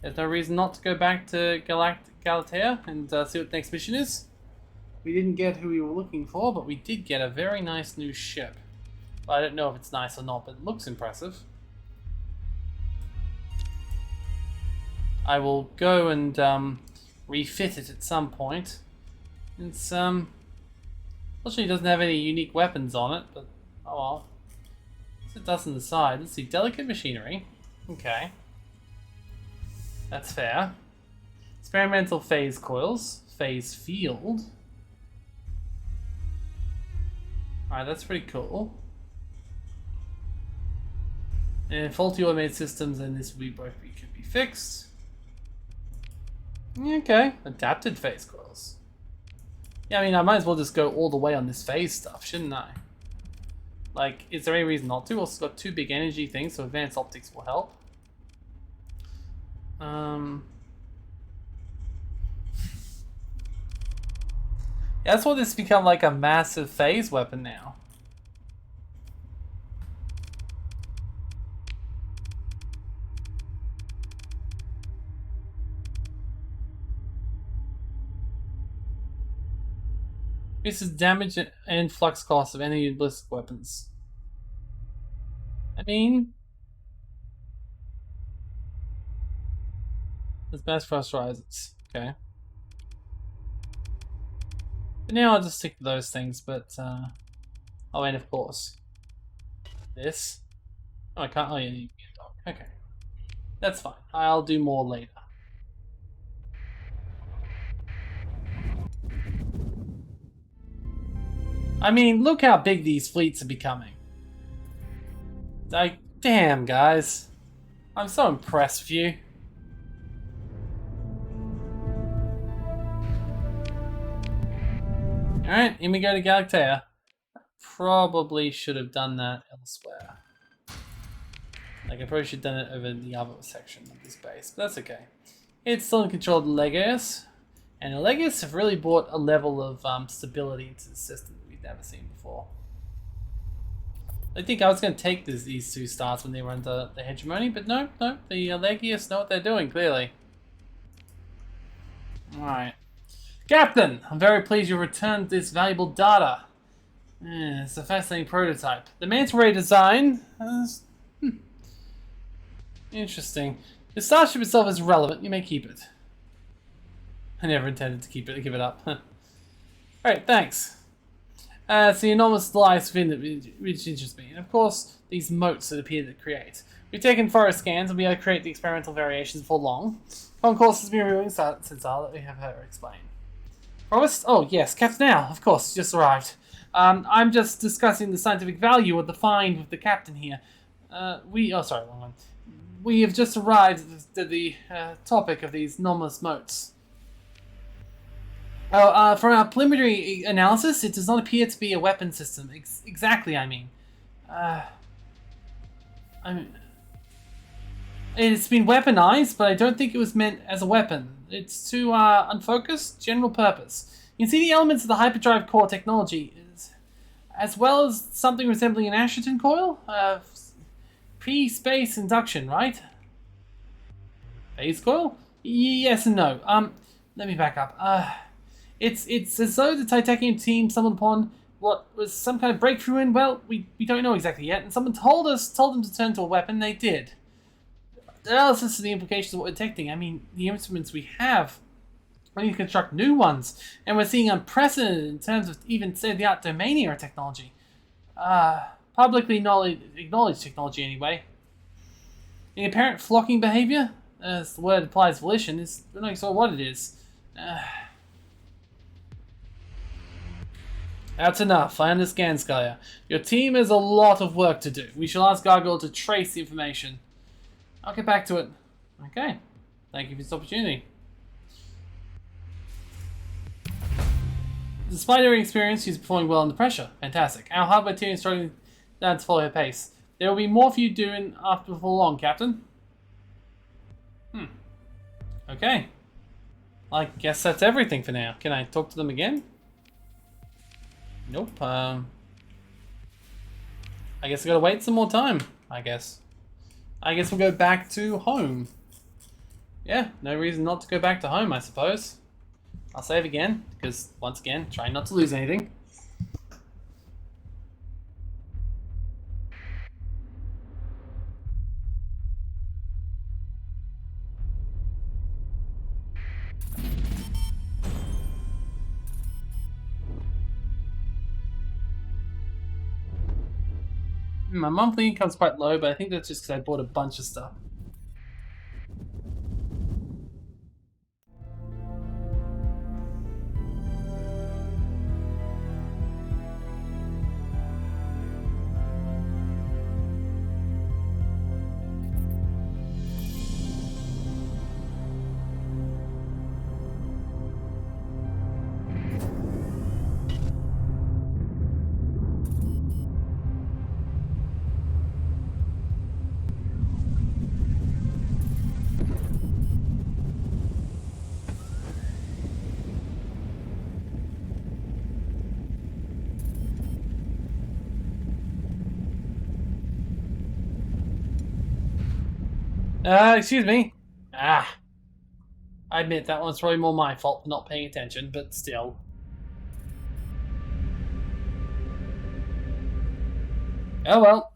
Speaker 1: There's no reason not to go back to Galatea and see what the next mission is. We didn't get who we were looking for, but we did get a very nice new ship. I don't know if it's nice or not, but it looks impressive. I will go and refit it at some point. It's unfortunately it doesn't have any unique weapons on it, but oh well. It does on the side. Let's see, delicate machinery. Okay. That's fair. Experimental phase coils. Phase field. Alright, that's pretty cool. And faulty automated systems, and this will could be fixed. Okay. Adapted phase coils. Yeah, I mean, I might as well just go all the way on this phase stuff, shouldn't I? Like, is there any reason not to? Also got two big energy things, so advanced optics will help. Yeah, that's why this has become like a massive phase weapon now. This is damage and flux cost of any ballistic weapons. I mean, it's mass frost rises. Okay. But now I'll just stick to those things, but, oh, and of course, this. Oh, I can't, oh, yeah, you can get a dog. Okay. That's fine. I'll do more later. I mean, look how big these fleets are becoming. Like, damn, guys. I'm so impressed with you. Alright, here we go to Galactea. Probably should have done that elsewhere. Like, I probably should have done it over the other section of this base, but that's okay. It's still in control of the Legos, and the Legos have really brought a level of stability into the system that we've never seen before. I think I was going to take these 2 stars when they were under the hegemony, but no, the Legios know what they're doing, clearly. Alright. Captain, I'm very pleased you returned this valuable data. It's a fascinating prototype. The manta ray design... Interesting. The starship itself is relevant. You may keep it. I never intended to keep it. Give it up. Alright, thanks. It's the enormous lives within it which interests me. And of course, these motes that appear to create. We've taken forest scans and we are to create the experimental variations before long. Concourse has been reviewing since that we have her explain. Forest? Oh, yes, Captain Now, of course, just arrived. I'm just discussing the scientific value of the find with the captain here. Oh, sorry, wrong one. We have just arrived at the topic of these enormous motes. Oh, from our preliminary analysis, it does not appear to be a weapon system. Exactly, I mean. It's been weaponized, but I don't think it was meant as a weapon. It's too unfocused, general purpose. You can see the elements of the hyperdrive core technology, as well as something resembling an Asherton coil. Pre-space induction, right? Phase coil? Yes and no. Let me back up. It's as though the Titanium team stumbled upon what was some kind of breakthrough in, well, we don't know exactly yet, and someone told them to turn to a weapon, they did. The analysis of the implications of what we're detecting, I mean, the instruments we have, we need to construct new ones, and we're seeing unprecedented in terms of even state-of-the-art domain era technology. Publicly acknowledged technology anyway. The apparent flocking behavior, as the word implies volition, is we're not sure what it is. That's enough, I understand, Skya. Your team has a lot of work to do. We shall ask Gargoyle to trace the information. I'll get back to it. Okay. Thank you for this opportunity. Despite her experience, she's performing well under pressure. Fantastic. Our hardware team is struggling to follow her pace. There will be more for you doing after before long, Captain. Okay. I guess that's everything for now. Can I talk to them again? Nope. I guess I gotta wait some more time, I guess. I guess we'll go back to home. Yeah, no reason not to go back to home, I suppose. I'll save again, because, once again, trying not to lose anything. My monthly income's quite low, but I think that's just because I bought a bunch of stuff. Excuse me. I admit that one's probably more my fault for not paying attention, but still. Oh well.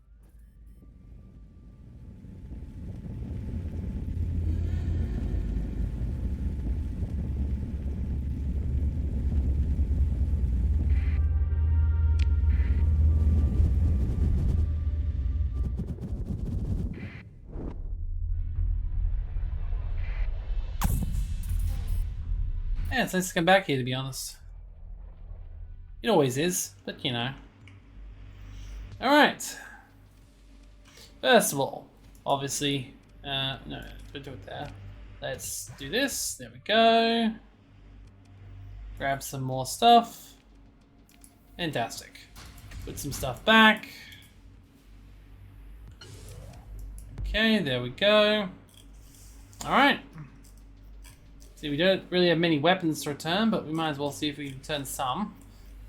Speaker 1: Yeah, it's nice to come back here, to be honest. It always is, but you know. Alright. First of all, obviously, no, don't do it there. Let's do this. There we go. Grab some more stuff. Fantastic. Put some stuff back. Okay, there we go. Alright. See, we don't really have many weapons to return, but we might as well see if we can return some.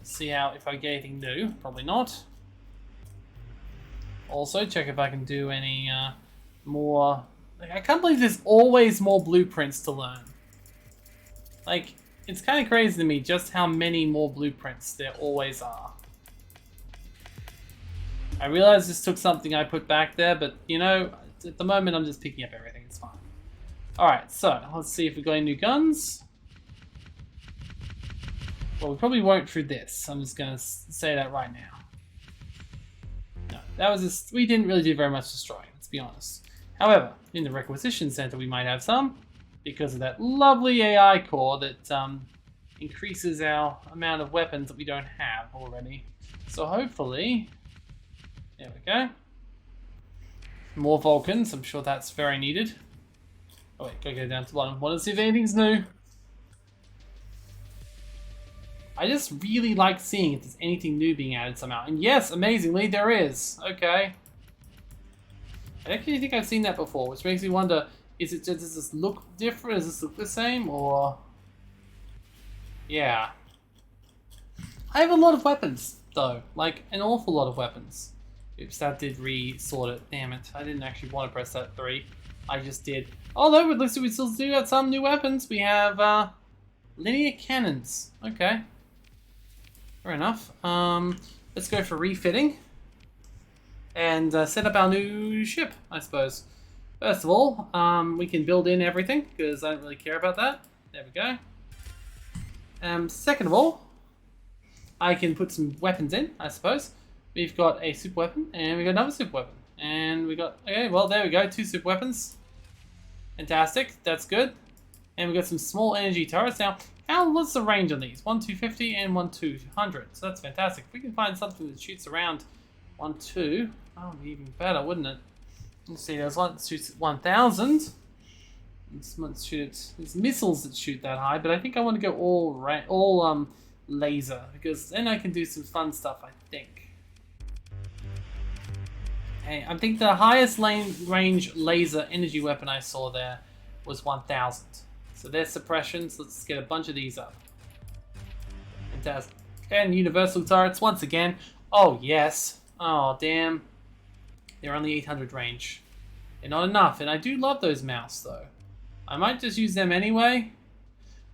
Speaker 1: See how, if I get anything new. Probably not. Also, check if I can do any more... Like, I can't believe there's always more blueprints to learn. Like, it's kind of crazy to me just how many more blueprints there always are. I realize this took something I put back there, but, you know, at the moment I'm just picking up everything. It's fine. Alright, so, let's see if we got any new guns. Well, we probably won't through this. I'm just going to say that right now. No, that was just... We didn't really do very much destroying, let's be honest. However, in the Requisition Center we might have some, because of that lovely AI core that increases our amount of weapons that we don't have already. So hopefully... There we go. More Vulcans, I'm sure that's very needed. Oh wait, gotta go down to the bottom. Want to see if anything's new. I just really like seeing if there's anything new being added somehow. And yes, amazingly, there is. Okay. I actually think I've seen that before, which makes me wonder, is it just, does this look different? Does this look the same? Or... Yeah. I have a lot of weapons, though. Like, an awful lot of weapons. Oops, that did re-sort it. Damn it. I didn't actually want to press that 3. I just did. Although, it looks like we still do have some new weapons. We have, linear cannons. Okay. Fair enough. Let's go for refitting. And set up our new ship, I suppose. First of all, we can build in everything, because I don't really care about that. There we go. Second of all, I can put some weapons in, I suppose. We've got a super weapon, and we've got another super weapon. And we got, okay, well, there we go, 2 super weapons. Fantastic, that's good. And we've got some small energy turrets. Now, what's the range on these? 1-250 and 1-200. So that's fantastic. If we can find something that shoots around 1-2, that would be even better, wouldn't it? Let's see, there's one that shoots 1,000. This one shoots, there's missiles that shoot that high, but I think I want to go all laser, because then I can do some fun stuff, I think. Okay, I think the highest range laser energy weapon I saw there was 1,000. So there's suppressions. Let's get a bunch of these up. Fantastic. And universal turrets once again. Oh, yes. Oh, damn. They're only 800 range. They're not enough. And I do love those mouse, though. I might just use them anyway.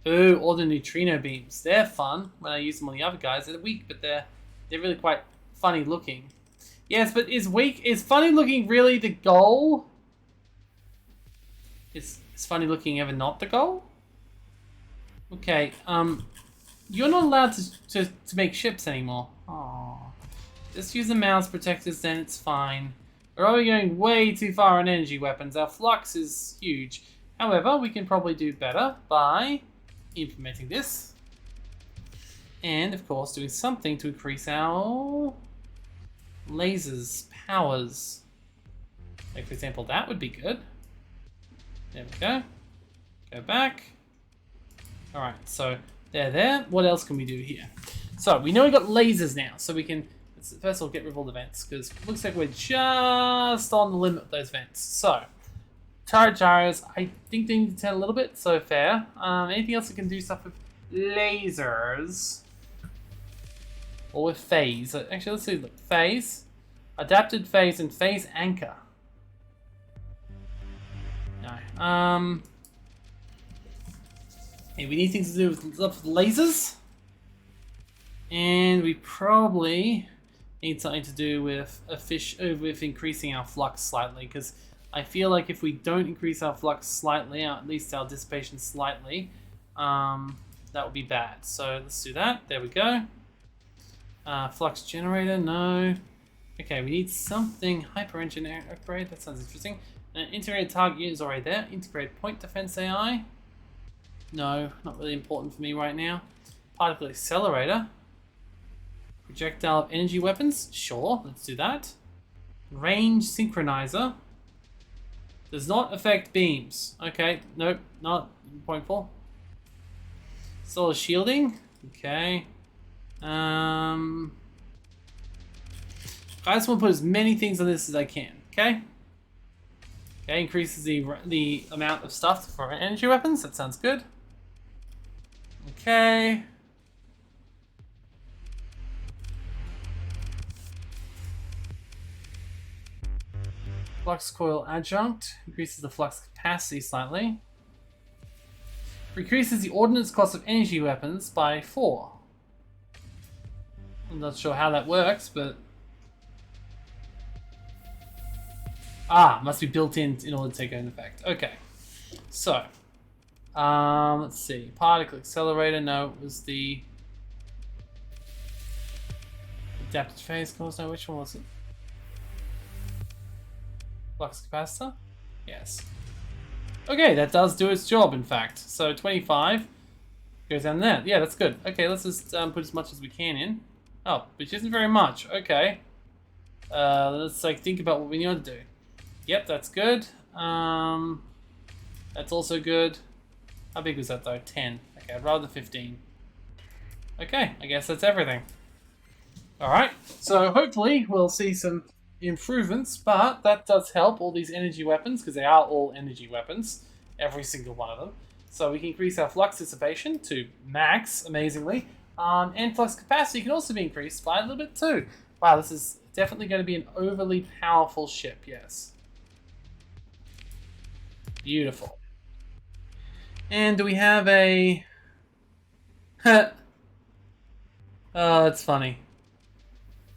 Speaker 1: Ooh, or the neutrino beams. They're fun. When I use them on the other guys, they're weak, but they're really quite funny looking. Yes, but is funny looking really the goal? Is funny looking ever not the goal? Okay, you're not allowed to make ships anymore. Aww. Just use the mouse protectors, then it's fine. We're already going way too far on energy weapons. Our flux is huge. However, we can probably do better by implementing this. And, of course, doing something to increase our lasers, powers. Like, for example, that would be good. There we go. Go back. Alright, so they're there. What else can we do here? So, we know we got lasers now, so we can... First of all, get rid of all the vents, because it looks like we're just on the limit of those vents. So, turret gyros, I think they need to turn a little bit, so fair. Anything else that can do stuff with lasers? Or with phase? Actually, let's see. Look, phase, adapted phase, and phase anchor. No. Hey, we need things to do with lasers. And we probably... needs something to do with with increasing our flux slightly, because I feel like if we don't increase our flux slightly, at least our dissipation slightly, that would be bad. So let's do that. There we go. Flux generator, no. Okay, we need something. Hyper engineer upgrade, that sounds interesting. Integrated target unit is already there. Integrated point defense AI. No, not really important for me right now. Particle accelerator. Projectile of energy weapons. Sure, let's do that. Range synchronizer. Does not affect beams. Okay, nope, not point 4. Solar shielding. Okay. I just want to put as many things on this as I can. Okay. Okay, increases the amount of stuff for energy weapons. That sounds good. Okay. Flux coil adjunct increases the flux capacity slightly. Increases the ordnance cost of energy weapons by 4. I'm not sure how that works, but must be built in order to take into effect. Okay, so let's see. Particle accelerator. No, it was the adapted phase course. No, which one was it? Flux capacitor? Yes. Okay, that does do its job, in fact. So 25 goes down there. Yeah, that's good. Okay, let's just put as much as we can in. Oh, which isn't very much. Okay. Let's think about what we need to do. Yep, that's good. That's also good. How big was that though? 10. Okay, I'd rather 15. Okay, I guess that's everything. Alright, so hopefully we'll see some improvements, but that does help all these energy weapons, because they are all energy weapons, every single one of them. So we can increase our flux dissipation to max, amazingly, and flux capacity can also be increased by a little bit too. Wow, this is definitely going to be an overly powerful ship, yes. Beautiful. And do we have a... Oh, that's funny.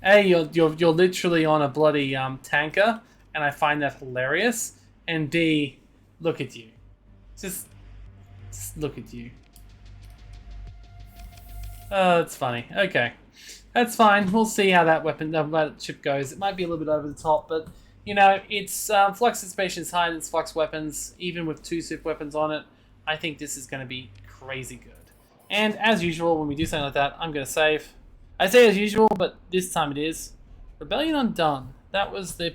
Speaker 1: A, you're literally on a bloody tanker, and I find that hilarious. And B, look at you. Just look at you. Oh, that's funny. Okay, that's fine. We'll see how that ship goes. It might be a little bit over the top, but you know, its flux dissipation is higher than its flux weapons, even with 2 super weapons on it. I think this is going to be crazy good. And as usual, when we do something like that, I'm going to save. I say as usual, but this time it is. Rebellion Undone. That was the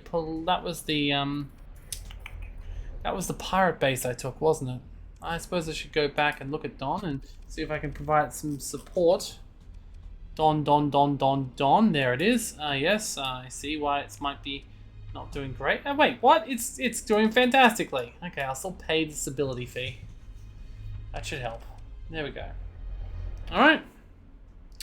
Speaker 1: pirate base I took, wasn't it? I suppose I should go back and look at Don and see if I can provide some support. Don. There it is. Yes, I see why it might be not doing great. Oh, wait, what? It's doing fantastically. Okay, I'll still pay the stability fee. That should help. There we go. Alright.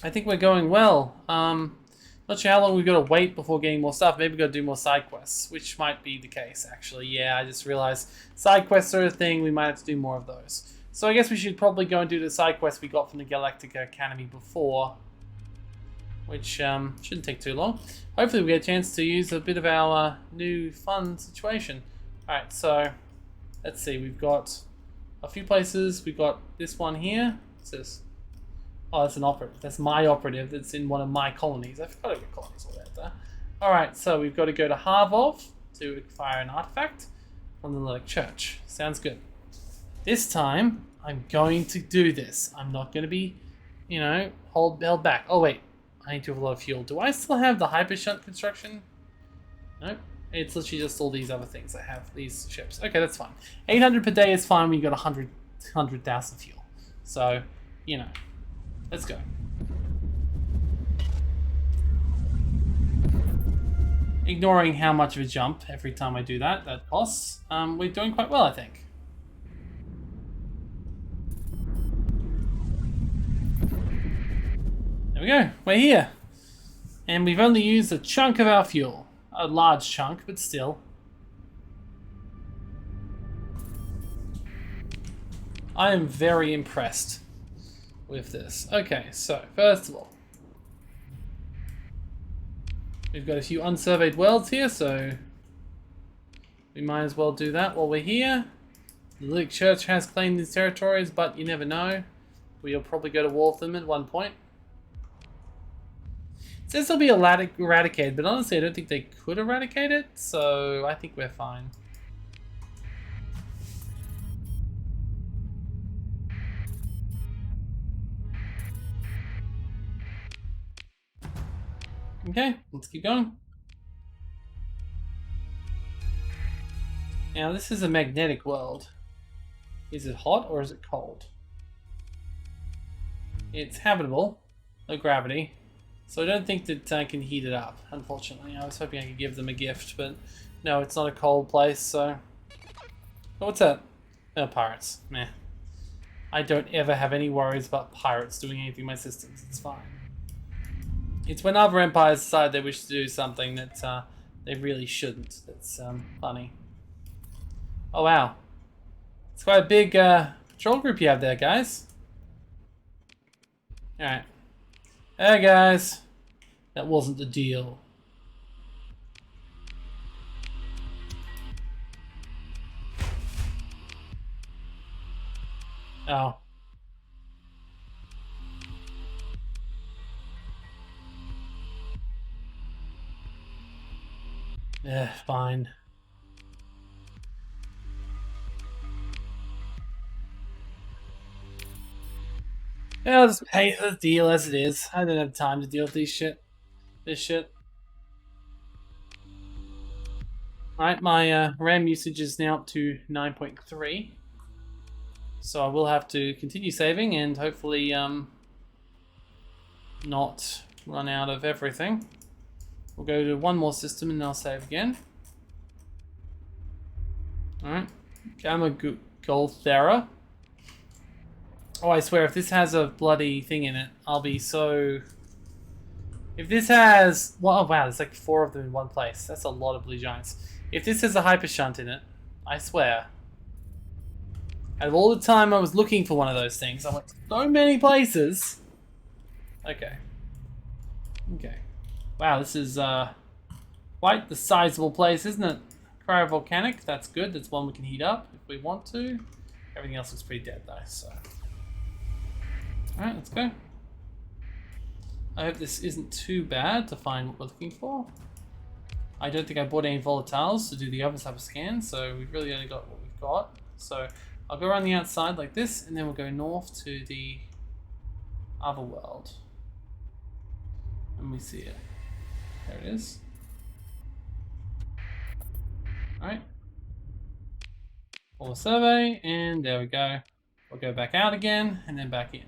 Speaker 1: I think we're going well. Not sure how long we've got to wait before getting more stuff. Maybe we've got to do more side quests, which might be the case, actually. Yeah, I just realized side quests are a thing. We might have to do more of those. So I guess we should probably go and do the side quests we got from the Galactica Academy before, which shouldn't take too long. Hopefully we get a chance to use a bit of our new fun situation. Alright, so let's see. We've got a few places. We've got this one here. What's this? Oh, that's an operative. That's my operative that's in one of my colonies. I forgot to get colonies all out there. Alright, so we've got to go to Harvov to acquire an artifact from the Lilic Church. Sounds good. This time, I'm going to do this. I'm not going to be, you know, held back. Oh, wait. I need to have a lot of fuel. Do I still have the hypershunt construction? Nope. It's literally just all these other things I have. These ships. Okay, that's fine. 800 per day is fine when you got 100,000 fuel. So, you know. Let's go. Ignoring how much of a jump every time I do that costs, we're doing quite well, I think. There we go, we're here. And we've only used a chunk of our fuel. A large chunk, but still. I am very impressed with this. Okay, so first of all, We've got a few unsurveyed worlds here, so we might as well do that while we're here. The Luke Church has claimed these territories, but you never know. We'll probably go to war with them at one point. It says they'll be eradicated, but honestly I don't think they could eradicate it, so I think we're fine. Okay, let's keep going. Now this is a magnetic world. Is it hot or is it cold? It's habitable, no gravity, so I don't think that I can heat it up, unfortunately. I was hoping I could give them a gift, but no, it's not a cold place, so... Oh, what's that? Oh, pirates. Meh. I don't ever have any worries about pirates doing anything in my systems, it's fine. It's when other empires decide they wish to do something that they really shouldn't. That's funny. Oh wow. It's quite a big patrol group you have there, guys. Alright. Hey guys. That wasn't the deal. Oh. Yeah, fine. Yeah, I'll just pay the deal as it is. I don't have time to deal with this shit. Alright, my RAM usage is now up to 9.3. So I will have to continue saving and hopefully not run out of everything. We'll go to one more system and then I'll save again. Alright. Gamma Golthera. Oh, I swear, if this has a bloody thing in it, I'll be so... If this has... Well, oh, wow, there's like 4 of them in one place. That's a lot of blue giants. If this has a hyper shunt in it, I swear. Out of all the time I was looking for one of those things, I went to so many places. Okay. Okay. Wow, this is quite the sizable place, isn't it? Cryovolcanic, that's good. That's one we can heat up if we want to. Everything else looks pretty dead though, so... Alright, let's go. I hope this isn't too bad to find what we're looking for. I don't think I bought any volatiles to do the other type of scan, so we've really only got what we've got. So I'll go around the outside like this, and then we'll go north to the other world. And we see it. There it is. Alright. Full survey, and there we go. We'll go back out again, and then back in.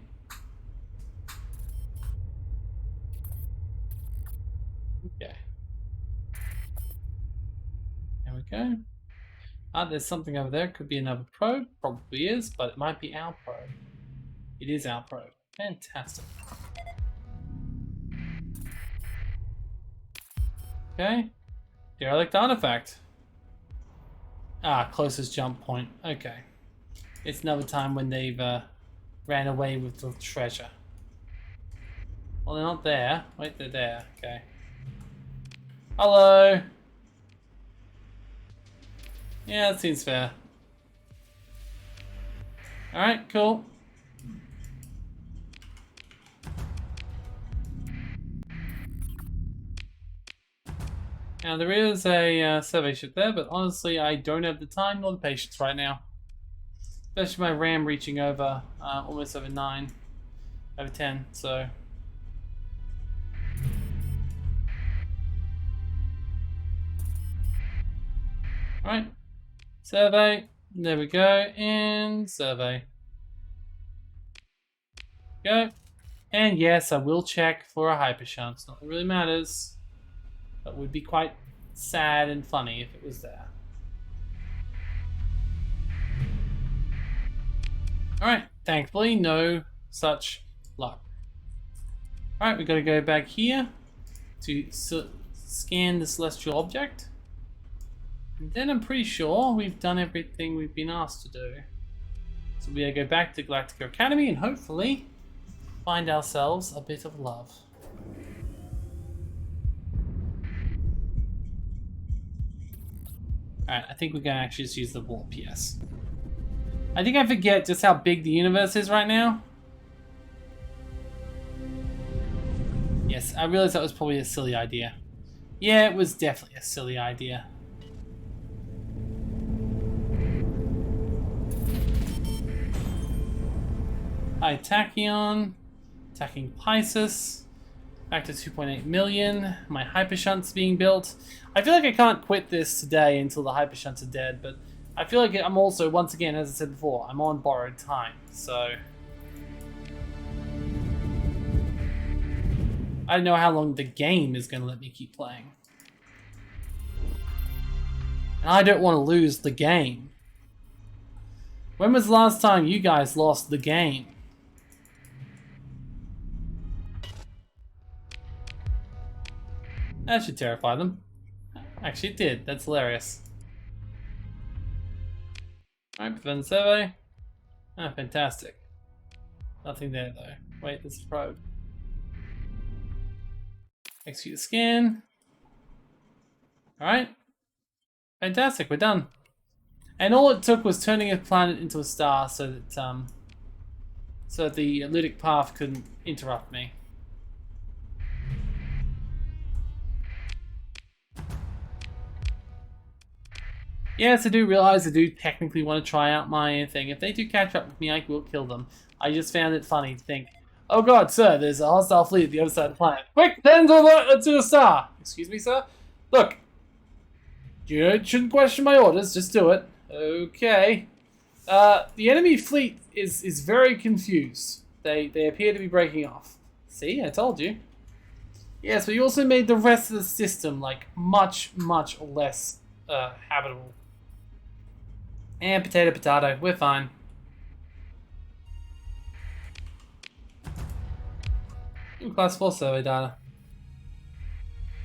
Speaker 1: Okay. There we go. Ah, there's something over there. Could be another probe. Probably is, but it might be our probe. It is our probe. Fantastic. Okay. Derelict artifact. Ah, closest jump point. Okay. It's another time when they've ran away with the treasure. Well, they're not there. Wait, they're there. Okay. Hello. Yeah, that seems fair. Alright, cool. Now there is a survey ship there, but honestly I don't have the time nor the patience right now. Especially my RAM reaching over, almost over 9, over 10, so... Alright, survey, there we go, and survey. Go, and yes, I will check for a hypershunt. Not that it really matters, but would be quite sad and funny if it was there. Alright, thankfully no such luck. Alright, we've got to go back here to scan the celestial object. And then I'm pretty sure we've done everything we've been asked to do. So we'll go back to Galactica Academy and hopefully find ourselves a bit of love. Alright, I think we're going to actually just use the warp, yes. I think I forget just how big the universe is right now. Yes, I realized that was probably a silly idea. Yeah, it was definitely a silly idea. Hi, Tachyon. Attacking Pisces. Back to 2.8 million. My hypershunts being built. I feel like I can't quit this today until the hypershunts are dead, but I feel like I'm also, once again, as I said before, I'm on borrowed time, so... I don't know how long the game is going to let me keep playing. And I don't want to lose the game. When was the last time you guys lost the game? That should terrify them. Actually, it did. That's hilarious. Alright, prevent the survey. Ah, fantastic. Nothing there, though. Wait, this is probe. Execute the scan. Alright. Fantastic, we're done. And all it took was turning a planet into a star so that the elliptic path couldn't interrupt me. Yes, I do realize I do technically want to try out my thing. If they do catch up with me, I will kill them. I just found it funny to think, oh god, sir, there's a hostile fleet at the other side of the planet. Quick, send to the star! Excuse me, sir? Look, you shouldn't question my orders, just do it. Okay. The enemy fleet is very confused. They appear to be breaking off. See, I told you. Yes, but you also made the rest of the system, like, much, much less habitable. And potato, we're fine. Class 4 survey data.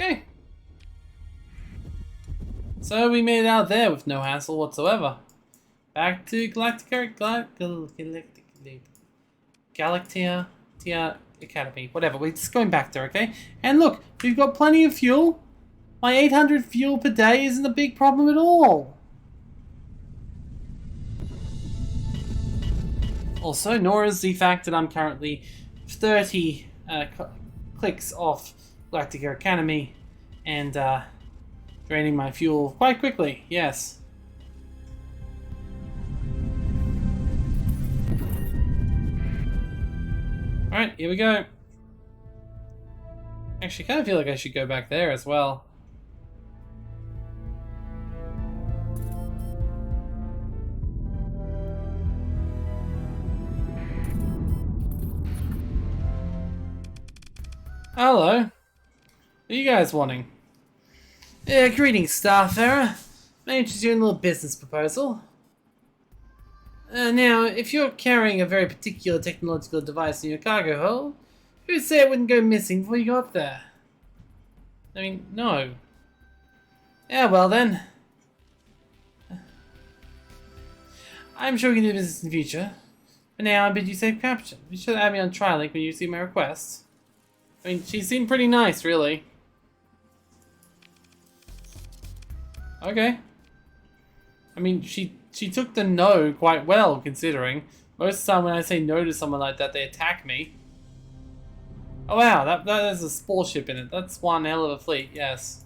Speaker 1: Okay. So we made it out there with no hassle whatsoever. Back to Galactica Academy. Whatever, we're just going back there, okay? And look, we've got plenty of fuel. My 800 fuel per day isn't a big problem at all. Also, nor is the fact that I'm currently 30 clicks off Galactica Academy and draining my fuel quite quickly, yes. Alright, here we go. Actually, I kind of feel like I should go back there as well. Hello. What are you guys wanting? Greetings, Starfarer. May I introduce you a little business proposal? Now, if you're carrying a very particular technological device in your cargo hold, who'd say it wouldn't go missing before you got there? I mean, no. Yeah, well then. I'm sure we can do business in the future. For now, I bid you safe capture. Be sure to add me on TriLink when you see my request. I mean, she seemed pretty nice, really. Okay. I mean, she took the no quite well, considering. Most of the time when I say no to someone like that, they attack me. Oh wow, that has a spore ship in it. That's one hell of a fleet, yes.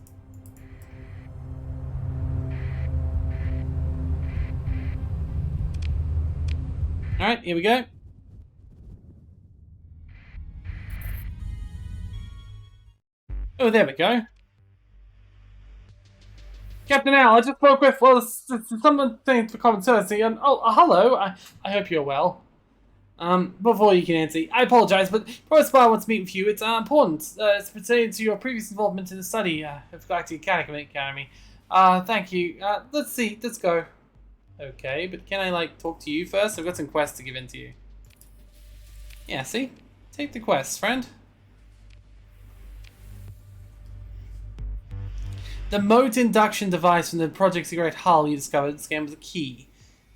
Speaker 1: Alright, here we go. Oh, there we go. Captain Al, I just spoke with, well, someone saying for common courtesy, and hello, I hope you're well. Before you can answer, I apologize, but Professor Barr wants to meet with you. It's important. It's pertaining to your previous involvement in the study of Galactic Academy. Thank you. Let's see, let's go. Okay, but can I, like, talk to you first? I've got some quests to give in to you. Yeah, see? Take the quests, friend. The mote induction device from the Project Cigarette hull you discovered at the scan was a key.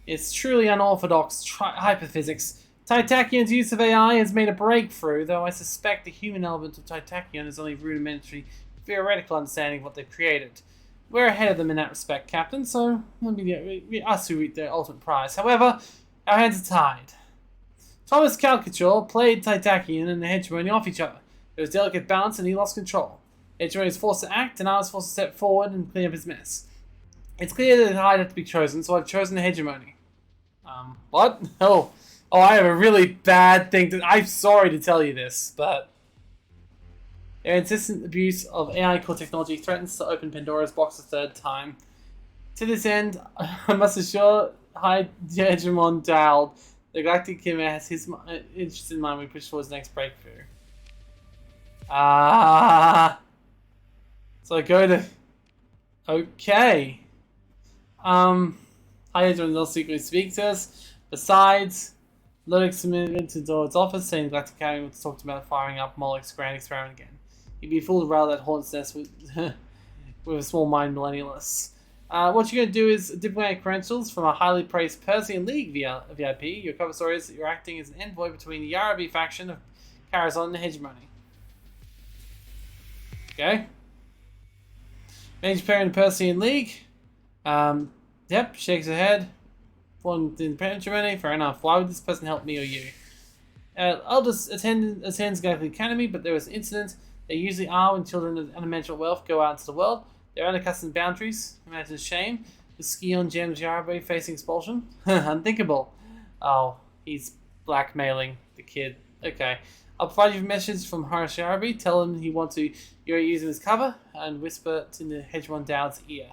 Speaker 1: It's truly unorthodox hyperphysics. Titachion's use of AI has made a breakthrough, though I suspect the human element of Titachyon is only rudimentary theoretical understanding of what they've created. we're ahead of them in that respect, Captain, so us who reach the ultimate prize. However, our hands are tied. Thomas Calcature played Titakian and the Hegemony off each other. There was delicate balance and he lost control. Hegemony was forced to act and I was forced to step forward and clean up his mess. It's clear that Hyde had to be chosen, so I've chosen the Hegemony. What? Oh, I have a really bad thing I'm sorry to tell you this, but their insistent abuse of AI core technology threatens to open Pandora's box a third time. To this end, I must assure Hyde Hegemon Dowd the Galactic Chimera has his interest in mind when we push towards the next breakthrough. So I go to... Okay. Hyde Hegemon will secretly speak to us. Besides, Ludwig submitted to Dord's office saying the Galactic Academy was talked about firing up Moloch's grand experiment again. He'd be a fool to rattle that hornet's nest with, with a small mind millennialist. What you're going to do is diplomatic credentials from a highly praised Persian League VIP. Your cover story is that you're acting as an envoy between the Yarabi faction of Karazhan and the Hegemony. Okay. Major player in the Persian League. Yep, shakes her head. One in Hegemony, fair enough. Why would this person help me or you? Eldest attends Galactic Academy, but there was an incident. They usually are when children of unimaginable wealth go out into the world. They're unaccustomed boundaries. Imagine shame. The Skion Gems Yarabe facing expulsion. Unthinkable. Oh, he's blackmailing the kid. Okay. I'll provide you with a message from Harish Yarabi. Tell him you want to use him as cover and whisper it in the Hegemon Dowd's ear.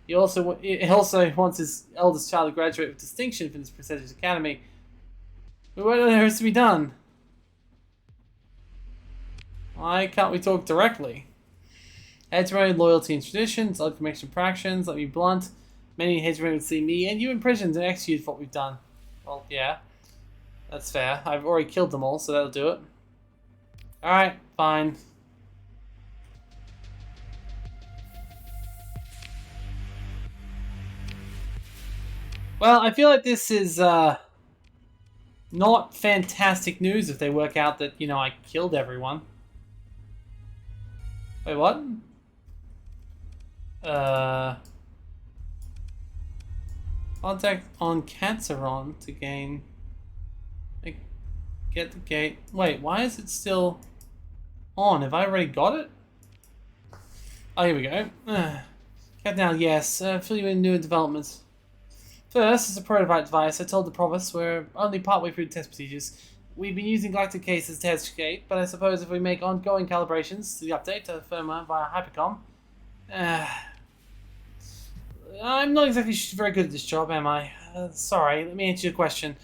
Speaker 1: He also wants his eldest child to graduate with distinction from this prestigious academy. But what has to be done? Why can't we talk directly? Hegemony, loyalty and traditions, connection for actions, let me be blunt. Many Hegemony would see me and you in prison to execute what we've done. Well, yeah. That's fair. I've already killed them all, so that'll do it. Alright, fine. Well, I feel like this is, not fantastic news if they work out that, I killed everyone. Wait, what? Contact on Katsaron to gain... Get the gate... Wait, why is it still on? Have I already got it? Oh, here we go. Captain, yes. Fill you in new developments. First, as a prototype device, I told the province we're only partway through the test procedures. We've been using Galactic Case as test gate, but I suppose if we make ongoing calibrations to the update to the firmware via Hypercom... I'm not exactly very good at this job, am I? Sorry, let me answer your question.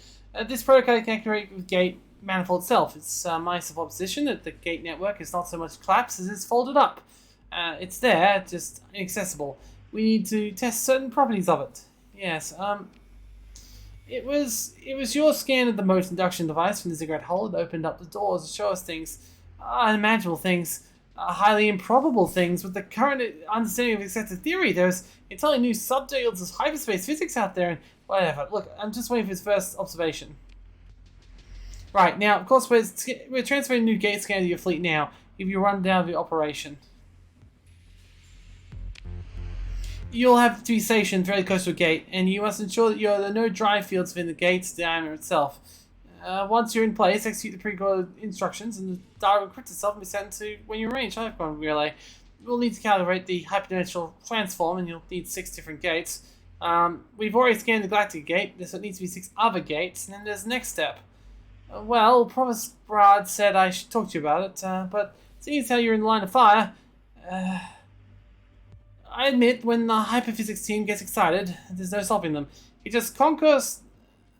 Speaker 1: This prototype can activate with gate manifold itself. It's my supposition that the gate network is not so much collapsed as it's folded up. It's there, just inaccessible. We need to test certain properties of it. Yes, it was your scan of the motor induction device from the ziggurat hull that opened up the doors to show us things, unimaginable things, highly improbable things. With the current understanding of accepted theory, there's entirely new subfields of hyperspace physics out there, and whatever. Look, I'm just waiting for his first observation. Right, now, of course, we're transferring a new gate scanner to your fleet now. Give you a rundown of the operation. You'll have to be stationed very close to a gate, and you must ensure that there are no drive fields within the gate's diameter itself. Once you're in place, execute the pre-coded instructions, and the dial will encrypt itself and be sent to when you arrange Hypercom relay. We'll need to calibrate the hyperdimensional transform, and you'll need 6 different gates. We've already scanned the Galactic Gate, so it needs to be 6 other gates, and then there's the next step. Well, Provost Brad said I should talk to you about it, but seeing as how you're in the line of fire, I admit, when the hyperphysics team gets excited, there's no stopping them. It just conquers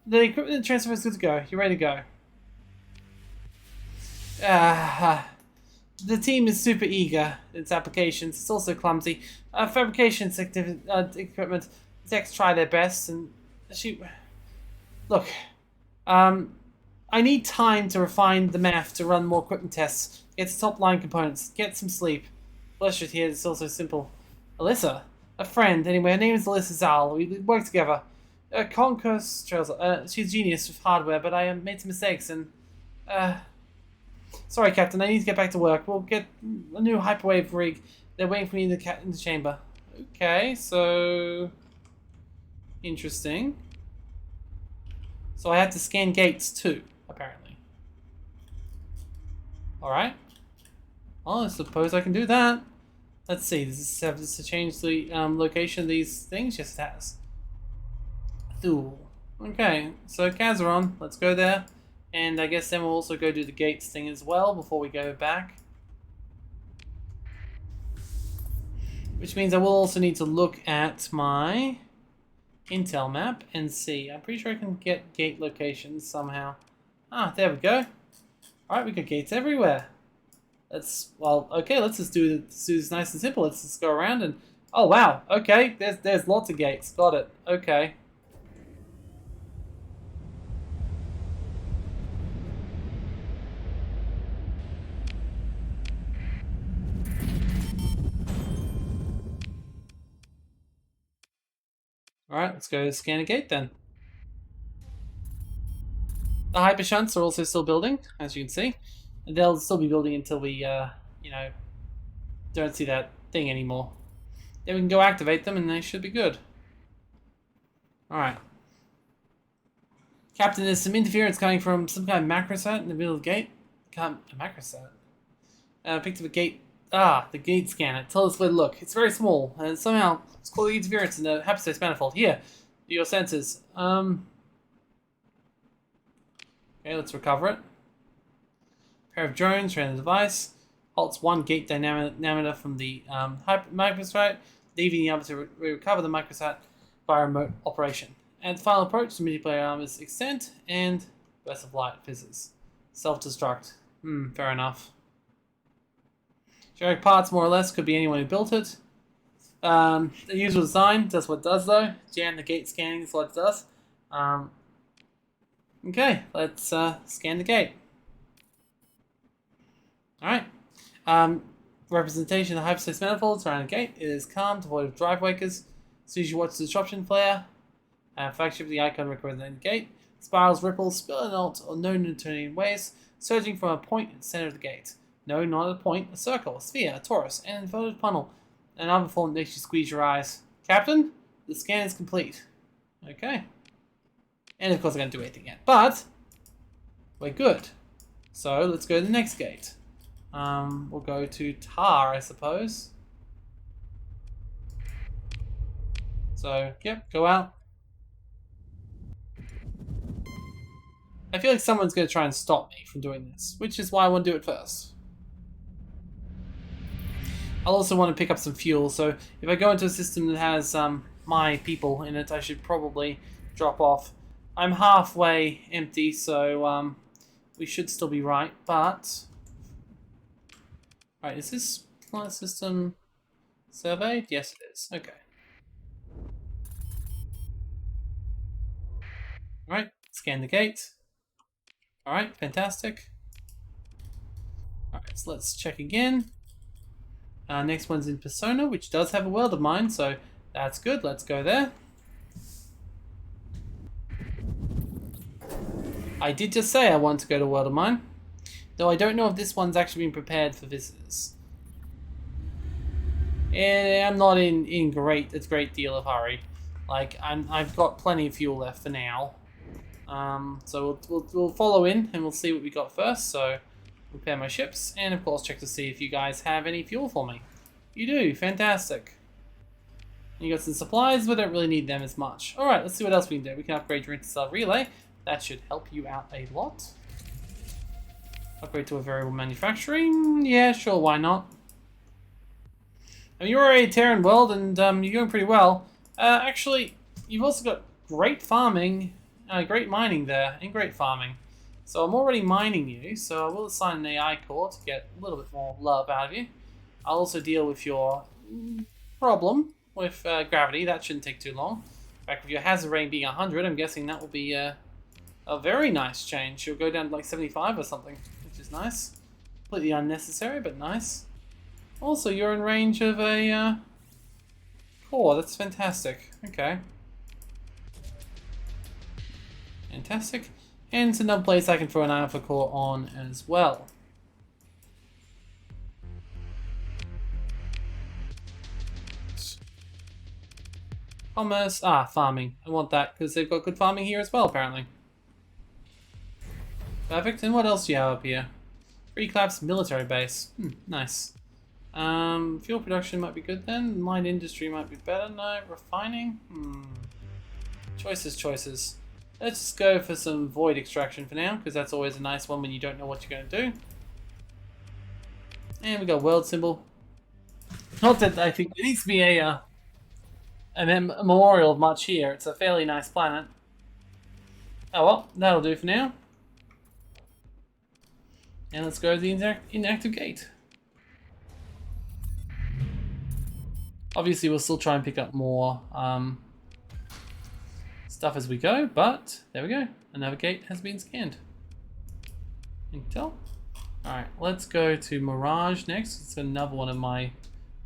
Speaker 1: the equipment and transfer is good to go. You're ready to go. The team is super eager. Its applications. It's also clumsy. Fabrication equipment. The techs try their best, and look. I need time to refine the math to run more equipment tests. Get the top line components. Get some sleep. Bless you here. It's also simple. Alyssa, a friend. Anyway, her name is Alyssa Zal. We work together. Conquest Trails. She's a genius with hardware, but I made some mistakes and. Sorry, Captain. I need to get back to work. We'll get a new hyperwave rig. They're waiting for me in the chamber. Okay, so interesting. So I have to scan gates too, apparently. Alright. Well, I suppose I can do that. Let's see, does this have to change the location of these things? Yes, it has. Thule. Okay, so Kazaron, let's go there. And I guess then we'll also go do the gates thing as well before we go back. Which means I will also need to look at my Intel map and see. I'm pretty sure I can get gate locations somehow. Ah, there we go. Alright, we got gates everywhere. Let's just do this nice and simple. Let's just go around and... Oh, wow. Okay, there's lots of gates. Got it. Okay. Alright, let's go scan a gate then. The hyper shunts are also still building, as you can see. And they'll still be building until we, you know, don't see that thing anymore. Then we can go activate them and they should be good. Alright. Captain, there's some interference coming from some kind of macrosat in the middle of the gate. A macrosat? Picked up a gate. Ah, the gate scanner. Tell us where to look. It's very small, and somehow it's causing interference in the hyperspace manifold. Here, your sensors. Okay, let's recover it. Pair of drones around the device. Halts one gate diameter from the microsat, leaving the other to recover the microsat by remote operation. And the final approach, the multiplayer arm is extent and burst of light fizzes. Self-destruct. Fair enough. Generic parts, more or less, could be anyone who built it. The usual design does what it does, though. Jam the gate scanning is what it does. Okay, let's scan the gate. Alright. Representation of hyperspace manifolds around the gate. It is calm, devoid of drive wakers. As soon as you watch the disruption flare, flagship the icon representing the gate. Spirals, ripples, spilling out or no Newtonian waves, surging from a point in the center of the gate. No, not a point, a circle, a sphere, a torus, an inverted funnel. Another form that makes you squeeze your eyes. Captain, the scan is complete. Okay. And of course I can't do anything yet, but we're good. So let's go to the next gate. We'll go to Tar, I suppose. So, yep, go out. I feel like someone's going to try and stop me from doing this, which is why I want to do it first. I'll also want to pick up some fuel, so if I go into a system that has my people in it, I should probably drop off. I'm halfway empty, so we should still be right, but... Alright, is this planet system surveyed? Yes, it is. Okay. Alright, scan the gate. Alright, fantastic. Alright, so let's check again. Next one's in Persona, which does have a world of mine, so that's good. Let's go there. I did just say I want to go to World of Mine, though I don't know if this one's actually been prepared for visitors. And I'm not in a great deal of hurry. Like I've got plenty of fuel left for now. So we'll follow in and we'll see what we got first. So repair my ships and of course check to see if you guys have any fuel for me. You do, fantastic. You got some supplies, but don't really need them as much. All right, let's see what else we can do. We can upgrade your intercell relay. That should help you out a lot. Upgrade to a variable manufacturing. Yeah, sure, why not? I mean, you're already a Terran world, and you're doing pretty well. Actually, you've also got great farming, great mining there, and great farming. So I'm already mining you, so I will assign an AI core to get a little bit more love out of you. I'll also deal with your problem with gravity. That shouldn't take too long. In fact, with your hazard rating being 100, I'm guessing that will be a very nice change. You'll go down to like 75 or something, which is nice. Completely unnecessary, but nice. Also, you're in range of a core. That's fantastic. Okay. Fantastic. And it's another place I can throw an alpha core on as well. Commerce. Ah, farming. I want that because they've got good farming here as well, apparently. Perfect. And what else do you have up here? Free Claps military base. Nice. Fuel production might be good then. Mine industry might be better. No. Refining? Choices. Let's just go for some void extraction for now, because that's always a nice one when you don't know what you're going to do. And we got world symbol. Not that I think there needs to be a memorial much here. It's a fairly nice planet. Oh well, that'll do for now. And let's go to the inactive gate. Obviously, we'll still try and pick up more stuff as we go, but there we go. Another gate has been scanned. You can tell. Alright, let's go to Mirage next. It's another one of my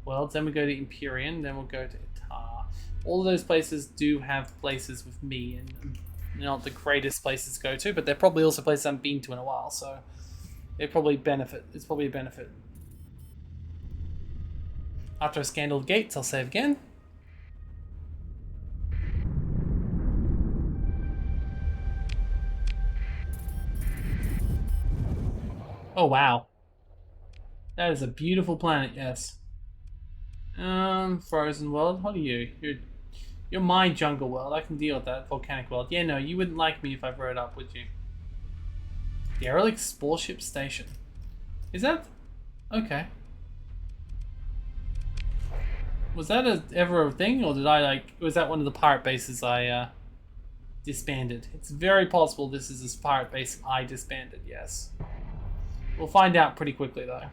Speaker 1: worlds. Then we go to Empyrean, then we'll go to Itar. All of those places do have places with me, and not the greatest places to go to, but they're probably also places I haven't been to in a while, so they probably benefit. It's probably a benefit. After I scan all the gates, I'll save again. Oh wow. That is a beautiful planet, yes. Frozen world, what are you? You're my jungle world, I can deal with that. Volcanic world. Yeah, no, you wouldn't like me if I wrote up, would you? Derelict Sporeship Station. Is that... okay. Was that ever a thing, or did I was that one of the pirate bases I disbanded? It's very possible this is this pirate base I disbanded, yes. We'll find out pretty quickly though.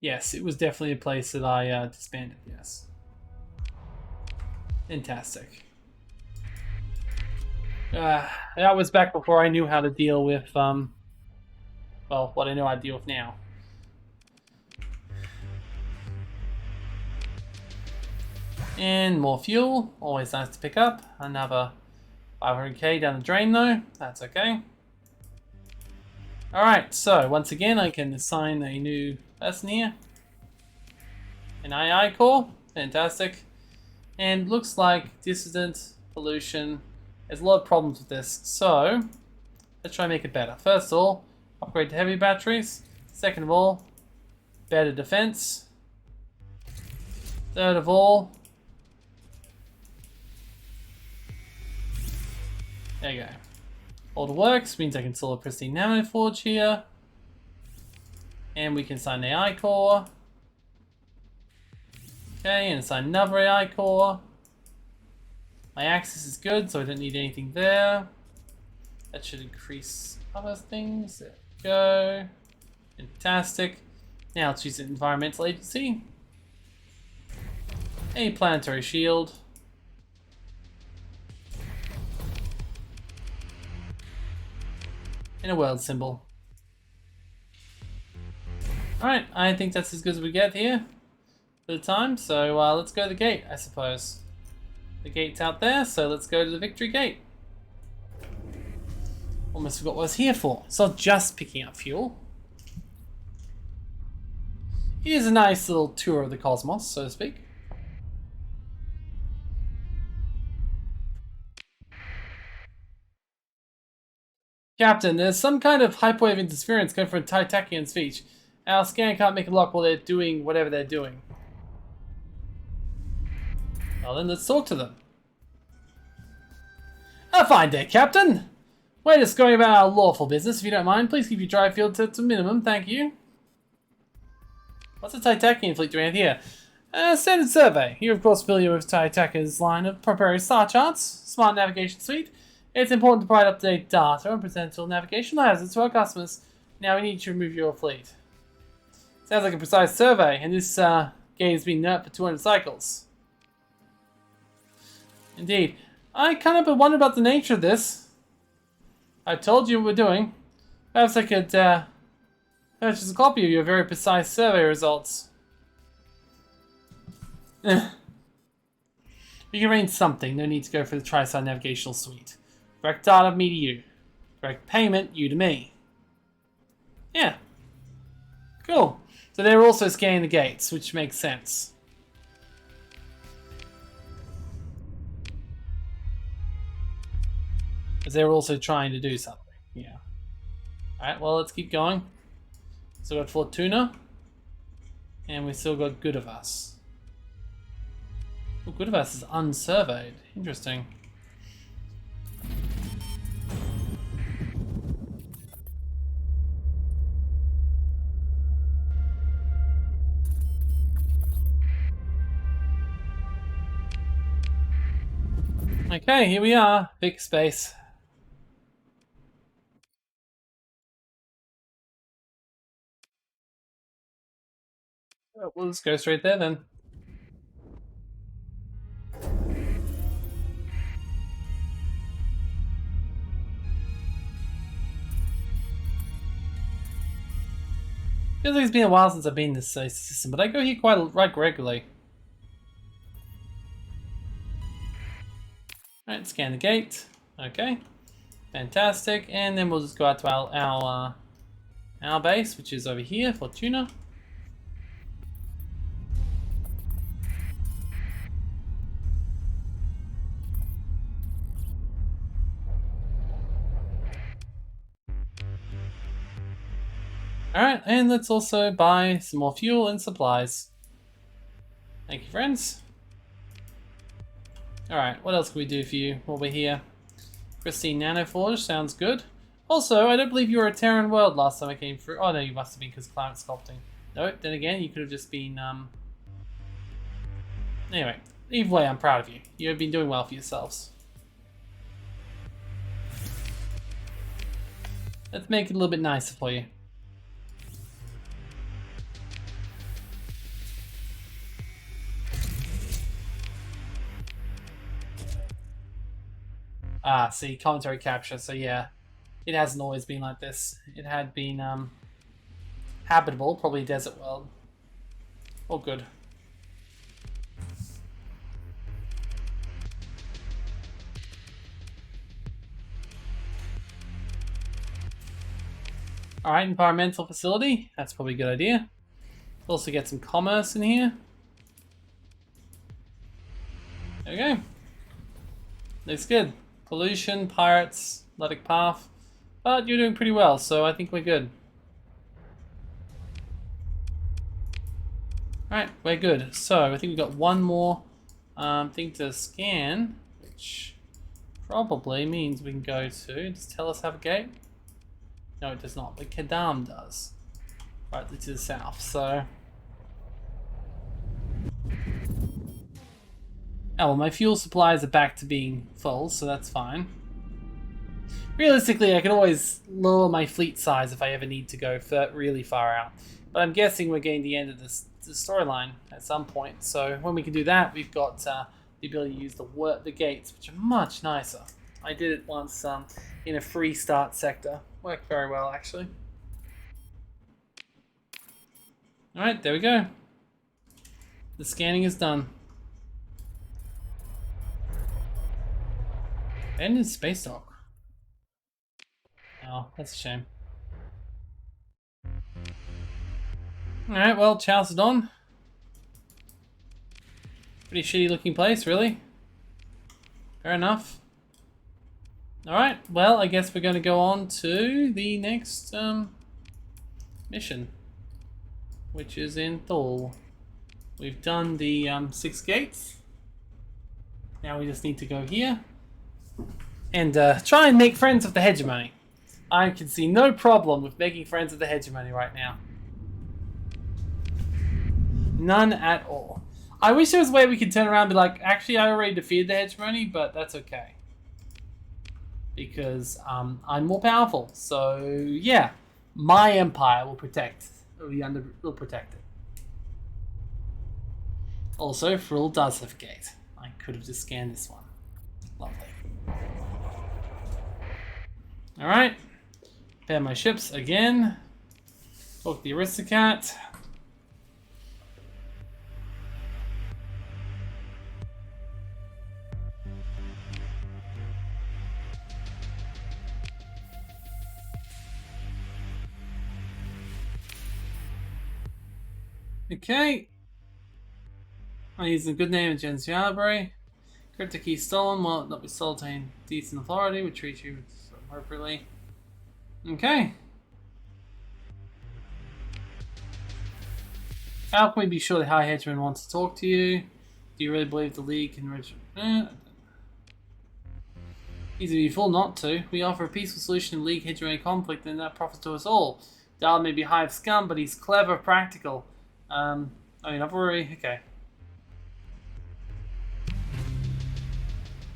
Speaker 1: Yes, it was definitely a place that I disbanded, yes. Fantastic. That was back before I knew how to deal with, well, what I know I deal with now. And more fuel, always nice to pick up. Another 500k down the drain though, that's okay. Alright, so once again I can assign a new person here. An AI core, fantastic. And looks like dissident, pollution, there's a lot of problems with this. So, let's try and make it better. First of all, upgrade to heavy batteries. Second of all, better defense. Third of all, there you go. All the works means I can install a pristine nanoforge here. And we can assign an AI core. Okay, and assign another AI core. My axis is good, so I don't need anything there. That should increase other things. There we go. Fantastic. Now let's use an environmental agency. A planetary shield. And a world symbol. Alright, I think that's as good as we get here for the time, so let's go to the gate, I suppose. The gate's out there, so let's go to the victory gate. Almost forgot what I was here for. It's not just picking up fuel. Here's a nice little tour of the cosmos, so to speak. Captain, there's some kind of hyperwave interference coming from Titakian speech. Our scan can't make it lock while they're doing whatever they're doing. Well then, let's talk to them. A fine day, Captain! We're just going about our lawful business, if you don't mind. Please keep your drive field to a minimum, thank you. What's the Titakian fleet doing out here? Standard survey. You're of course familiar with Titaka's line of proprietary star charts, smart navigation suite. It's important to provide up-to-date data and potential navigational hazards to our customers. Now we need to remove your fleet. Sounds like a precise survey, and this gate has been nerfed for 200 cycles. Indeed. I kind of wonder about the nature of this. I told you what we're doing. Perhaps I could purchase a copy of your very precise survey results. We can arrange something. No need to go for the TriStar navigational suite. Direct data, me to you. Direct payment, you to me. Yeah. Cool. So they're also scanning the gates, which makes sense. Because they're also trying to do something. Yeah. Alright, well, let's keep going. So we've got Fortuna. And we still got Good of Us. Oh, Good of Us is unsurveyed. Interesting. Okay, here we are. Big space. Oh, we'll just go straight there then. Feels like it's been a while since I've been in this system, but I go here quite regularly. Alright, scan the gate. Okay. Fantastic. And then we'll just go out to our base, which is over here, Fortuna. Alright, and let's also buy some more fuel and supplies. Thank you, friends. Alright, what else can we do for you while we're here? Pristine Nanoforge, sounds good. Also, I don't believe you were a Terran World last time I came through. Oh no, you must have been because climate sculpting. No, then again, you could have just been, Anyway, either way, I'm proud of you. You have been doing well for yourselves. Let's make it a little bit nicer for you. Ah, see, commentary capture, so yeah. It hasn't always been like this. It had been, habitable, probably desert world. All good. Alright, environmental facility. That's probably a good idea. Also get some commerce in here. There we go. Looks good. Pollution, pirates, athletic path. But you're doing pretty well, so I think we're good. Alright, we're good. So I think we've got one more thing to scan, which probably means we can go to. Does Tellus have a gate? No, it does not, but Kadam does. Right to the south, so. Oh, well, my fuel supplies are back to being full, so that's fine. Realistically, I can always lower my fleet size if I ever need to go really far out. But I'm guessing we're getting the end of this storyline at some point. So when we can do that, we've got the ability to use the gates, which are much nicer. I did it once in a free start sector. Worked very well, actually. Alright, there we go. The scanning is done. Abandoned space dock. Oh, that's a shame. Alright, well, Chalcedon. Pretty shitty looking place, really. Fair enough. Alright, well, I guess we're going to go on to the next mission, which is in Thule. We've done the 6 gates. Now we just need to go here and try and make friends with the hegemony. I can see no problem with making friends with the hegemony right now. None at all. I wish there was a way we could turn around and be like, actually, I already defeated the hegemony, but that's okay. Because I'm more powerful. So, yeah. My empire will protect. Will protect it. Also, Frill does have a gate. I could have just scanned this one. Lovely. Alright. Prepare my ships again. Talk the Aristocrat. Okay. I use a good name of Jens Yarbury. Cryptic key stolen, will not be sold to decent authority, we treat you appropriately. Okay. How can we be sure the High Hedgeman wants to talk to you? Do you really believe the League can reach... Easy to be fool not to. We offer a peaceful solution to League Hegemony conflict and that profits to us all. Dal may be high of scum, but he's clever, practical. I mean, not worry. Okay.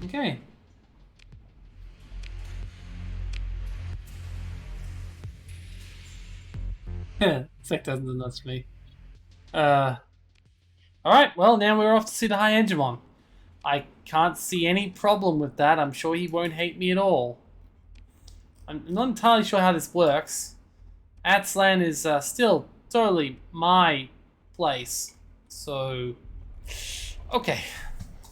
Speaker 1: Okay. Yeah, Sec doesn't do nuts to me. Alright, well, now we're off to see the High Hegemon. I can't see any problem with that. I'm sure he won't hate me at all. I'm not entirely sure how this works. Atslan is still totally my place. So, okay.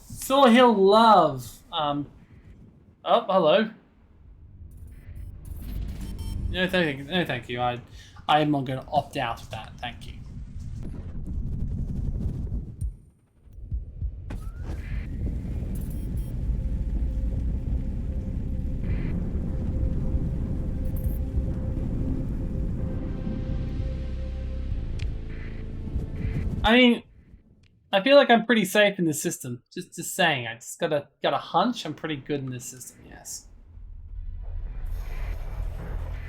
Speaker 1: So he'll love. Oh, hello. No, thank you. No, thank you. I'm not going to opt out of that. Thank you. I mean, I feel like I'm pretty safe in this system. Just saying. I just got a hunch. I'm pretty good in this system. Yes.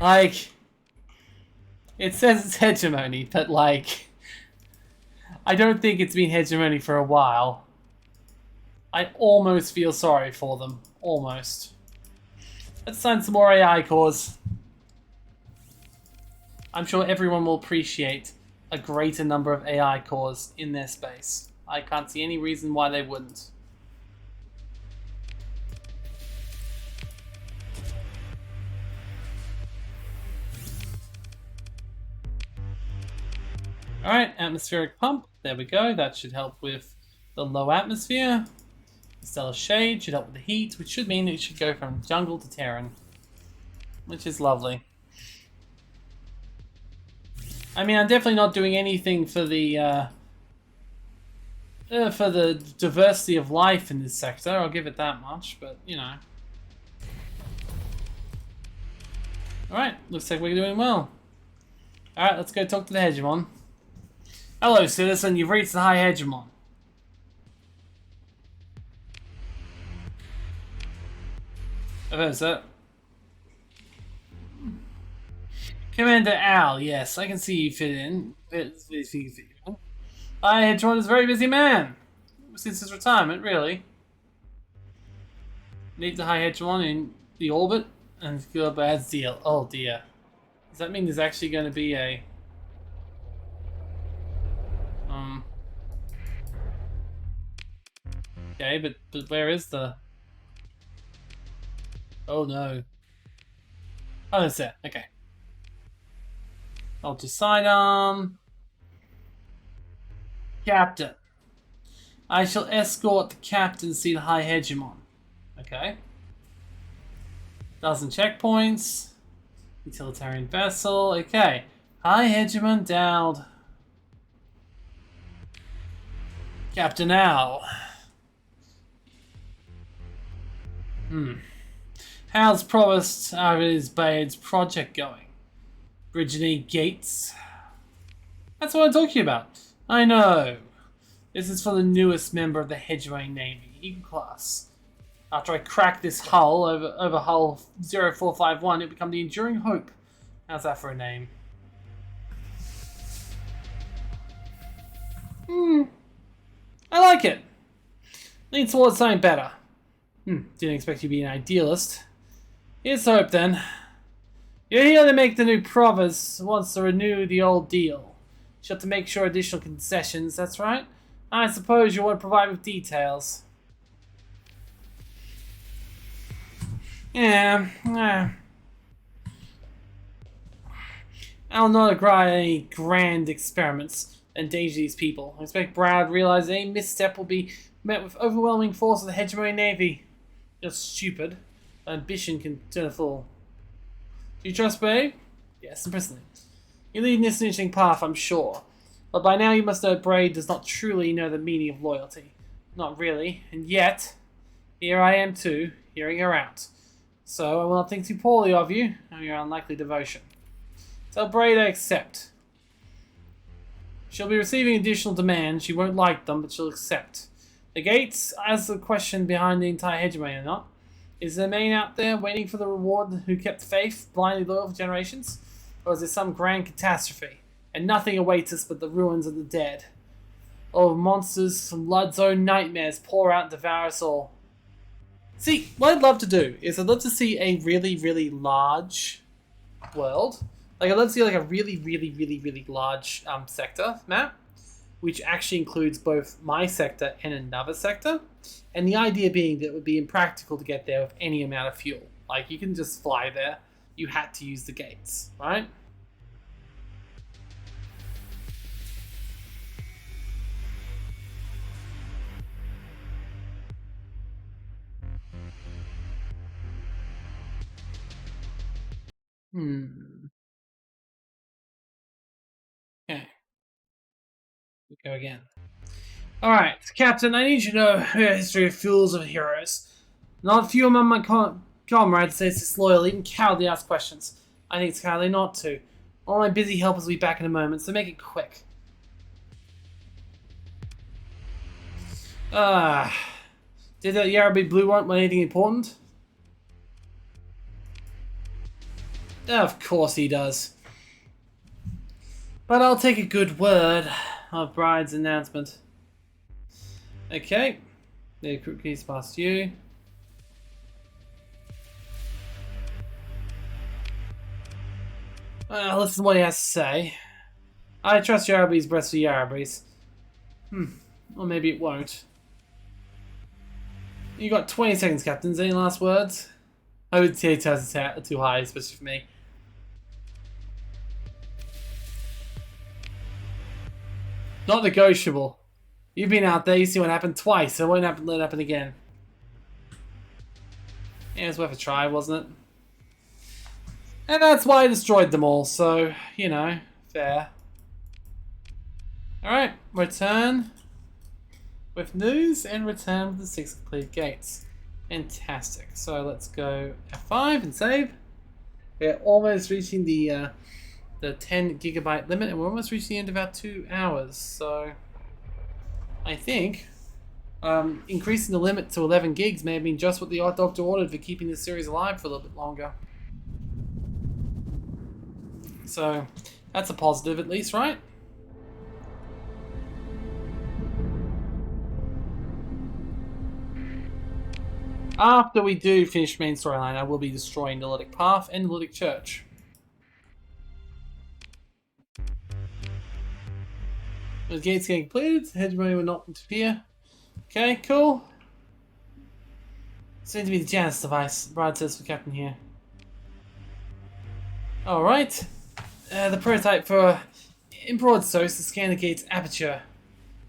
Speaker 1: Like, it says it's hegemony, but like, I don't think it's been hegemony for a while. I almost feel sorry for them. Almost. Let's sign some more AI cores. I'm sure everyone will appreciate a greater number of AI cores in their space. I can't see any reason why they wouldn't. Alright, atmospheric pump. There we go. That should help with the low atmosphere. The stellar shade should help with the heat, which should mean it should go from jungle to Terran. Which is lovely. I mean, I'm definitely not doing anything for the diversity of life in this sector. I'll give it that much, but you know. Alright, looks like we're doing well. Alright, let's go talk to the Hegemon. Hello, citizen, you've reached the High Hegemon. Hello, sir. Commander Al, yes, I can see you fit in. High Hegemon is a very busy man. Since his retirement, really. Need the High Hegemon in the orbit and go bad deal. Oh dear. Does that mean there's actually going to be a... Okay, but where is the... Oh no. Oh, that's it. Okay. I'll just sidearm. Captain. I shall escort the captain to see the High Hegemon. Okay. 1,000 checkpoints. Utilitarian vessel. Okay. High Hegemon Dowd. Captain Al. How's Provost Bade's project going? Brittany Gates? That's what I'm talking about. I know. This is for the newest member of the Hegemony Navy, Eagle Class. After I crack this hull over hull 0451, it become the Enduring Hope. How's that for a name? I like it. Leans towards something better. Didn't expect you to be an idealist. Here's hope then. You're here to make the new province wants to renew the old deal. She'll have to make sure additional concessions, that's right. I suppose you want to provide with details. Yeah. I'll not agree any grand experiments that endanger these people. I expect Brad to realize any misstep will be met with overwhelming force of the Hegemony Navy. You're stupid. Ambition can turn a fool. Do you trust Babe? Yes, imprisonment. You lead in this interesting path, I'm sure. But by now you must know Braid does not truly know the meaning of loyalty. Not really, and yet, here I am too, hearing her out. So I will not think too poorly of you, and your unlikely devotion. Tell Braid I accept. She'll be receiving additional demands. She won't like them, but she'll accept. The gates, as the question behind the entire hegemony or not, is there main out there waiting for the reward who kept faith, blindly loyal for generations? Or is there some grand catastrophe, and nothing awaits us but the ruins of the dead? Or monsters, some blood's own nightmares pour out and devour us all? See, what I'd love to do is I'd love to see a really, really large world. Like, I'd love to see like a really, really, really, really large sector map, which actually includes both my sector and another sector. And the idea being that it would be impractical to get there with any amount of fuel. Like, you can just fly there. You had to use the gates, right? Okay, we go again. Alright, Captain, I need you to know a history of fools of heroes. Not a few among my comrades say it's disloyal, even cowardly ask questions. I think it's cowardly not to. All my busy helpers will be back in a moment, so make it quick. Did that Yarraby Blue want anything important? Of course he does. But I'll take a good word of Bride's announcement. Okay. The cookies past you. Listen to what he has to say. I trust Yarraby's breast for Yarraby's. Or maybe it won't. You got 20 seconds, Captains. Any last words? I would say it has too high, especially for me. Not negotiable. You've been out there, you see what happened twice, so it won't let it happen again. Yeah, it was worth a try, wasn't it? And that's why I destroyed them all, so, you know, fair. Alright, return with news and return with the 6 complete gates. Fantastic. So let's go F5 and save. We're almost reaching the 10 gigabyte limit, and we're almost reaching the end of our 2 hours. So I think increasing the limit to 11 gigs may have been just what the Art Doctor ordered for keeping this series alive for a little bit longer. So that's a positive at least, right? After we do finish main storyline, I will be destroying the Lytic Path and the Lytic Church. The gates getting completed, the hegemony will not interfere. Okay, cool. Seems to be the Janus device, Brad says for Captain here. Alright. The prototype for in broad strokes to scan the gate's aperture.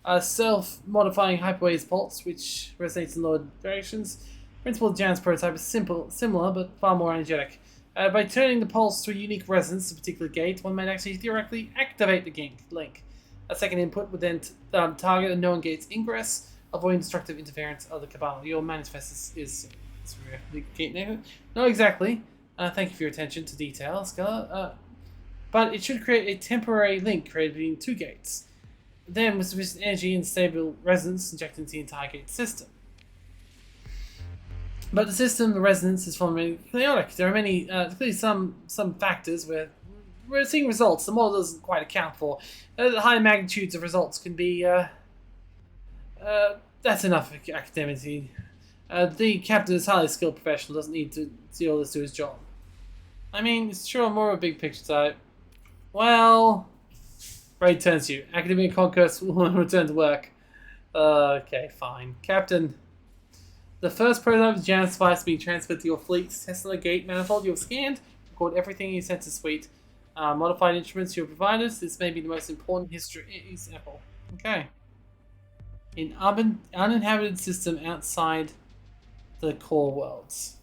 Speaker 1: A self-modifying hyperwave pulse, which resonates in lower directions. Principle of Janus prototype is similar, but far more energetic. By turning the pulse to a unique resonance to a particular gate, one might actually theoretically activate the link. A second input would then target a known gate's ingress, avoiding destructive interference of the Cabal. Your manifest is the gate name. Not exactly. Thank you for your attention to detail, Skella. But it should create a temporary link created between 2 gates. Then, with sufficient energy and stable resonance, injected into the entire gate system. But the system, the resonance, is fundamentally chaotic. There are many, clearly some factors where we're seeing results the model doesn't quite account for. The high magnitudes of results can be, that's enough academically. The captain is a highly skilled professional, doesn't need to see all this to his job. I mean, it's sure more of a big picture type. Well, Braid turns to you. Academic conquest will return to work. Okay, fine. Captain, the first prototype of Janus device being transferred to your fleet. Test on the gate manifold you have scanned. Record everything in your sensor suite. Modified instruments you have provided. This may be the most important history example. Okay. An uninhabited system outside the core worlds.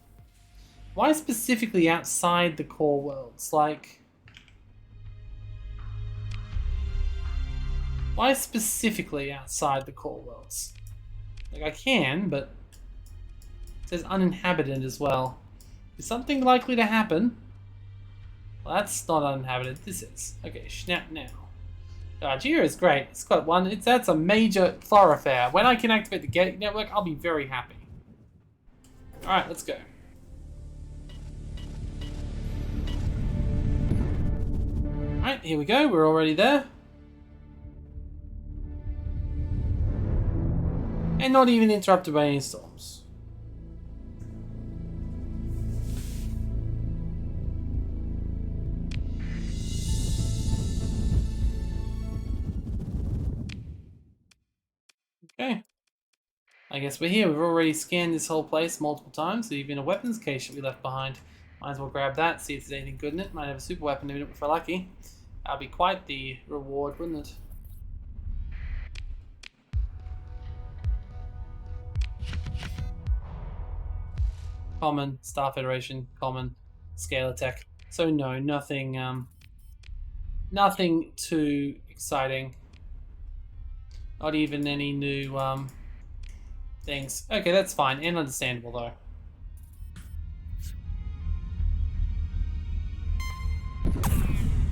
Speaker 1: Why specifically outside the core worlds? Like, Why specifically outside the core worlds? Like, I can, but it says uninhabited as well. Is something likely to happen? Well, that's not uninhabited. This is. Okay, snap now. Jira is great. It's got one. That's a major thoroughfare. When I can activate the gate network, I'll be very happy. Alright, let's go. Alright, here we go. We're already there. And not even interrupted by any storms. Okay. I guess we're here. We've already scanned this whole place multiple times, so even a weapons case should be left behind. Might as well grab that, see if there's anything good in it. Might have a super weapon in it if we're lucky. That'd be quite the reward, wouldn't it? Common, Star Federation, common, scale attack. So no, nothing nothing too exciting. Not even any new things. Okay, that's fine and understandable though.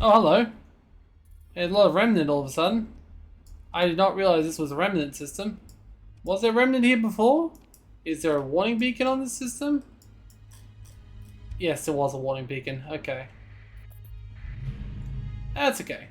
Speaker 1: Oh, hello. There's a lot of remnant all of a sudden. I did not realize this was a remnant system. Was there remnant here before? Is there a warning beacon on this system? Yes, there was a warning beacon. Okay. That's okay.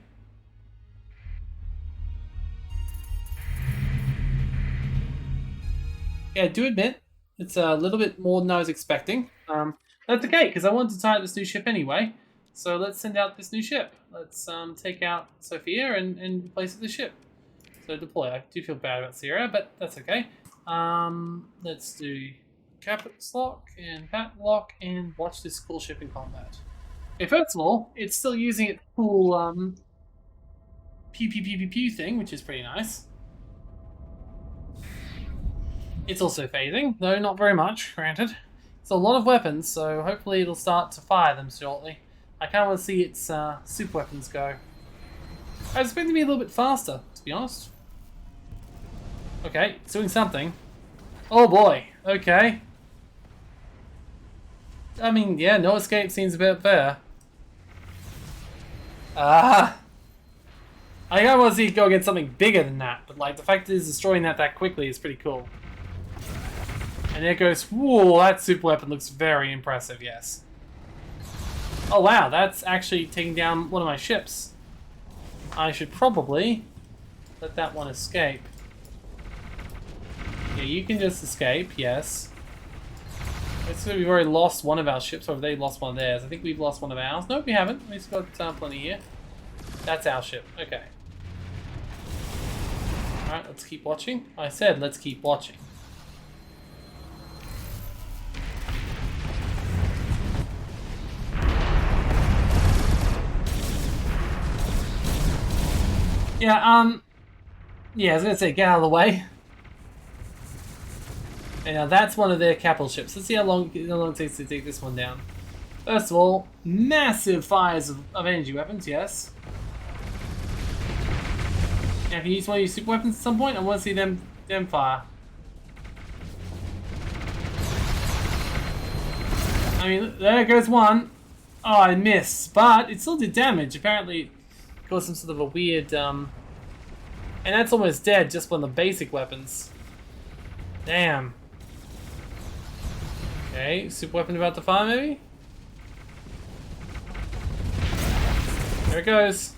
Speaker 1: Yeah, I do admit, it's a little bit more than I was expecting. That's okay, because I wanted to tie up this new ship anyway. So let's send out this new ship. Let's take out Sophia and replace it with the ship. So deploy. I do feel bad about Sierra, but that's okay. Let's do caps lock and bat lock and watch this cool ship in combat. Okay, first of all, it's still using its cool pew pew pew pew pew thing, which is pretty nice. It's also phasing, though not very much, granted. It's a lot of weapons, so hopefully it'll start to fire them shortly. I kind of want to see its super weapons go. I was expecting to be a little bit faster, to be honest. Okay, it's doing something. Oh boy, okay. I mean, yeah, no escape seems a bit fair. Ah! I kind of want to see it go against something bigger than that, but like the fact that it's destroying that quickly is pretty cool. And there it goes. Whoa, that super weapon looks very impressive, yes. Oh wow, that's actually taking down one of my ships. I should probably let that one escape. Yeah, you can just escape, yes. It's good we've already lost one of our ships, or have they lost one of theirs? I think we've lost one of ours. Nope, we haven't. We've got plenty here. That's our ship. Okay. Alright, let's keep watching. I said let's keep watching. Yeah, yeah, I was gonna say, get out of the way. And now that's one of their capital ships. Let's see how long it takes to take this one down. First of all, massive fires of energy weapons, yes. Now, if you use one of your super weapons at some point, I want to see them fire. I mean, there goes one. Oh, I missed, but it still did damage. Apparently, it caused some sort of a weird, and that's almost dead, just one of the basic weapons. Damn. Okay, super weapon about to fire, maybe? There it goes.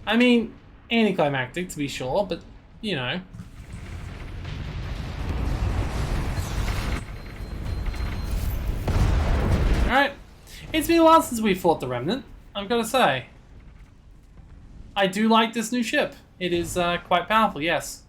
Speaker 1: I mean, anticlimactic to be sure, but, you know. Alright. It's been a while since we fought the Remnant, I've got to say. I do like this new ship. It is quite powerful, yes.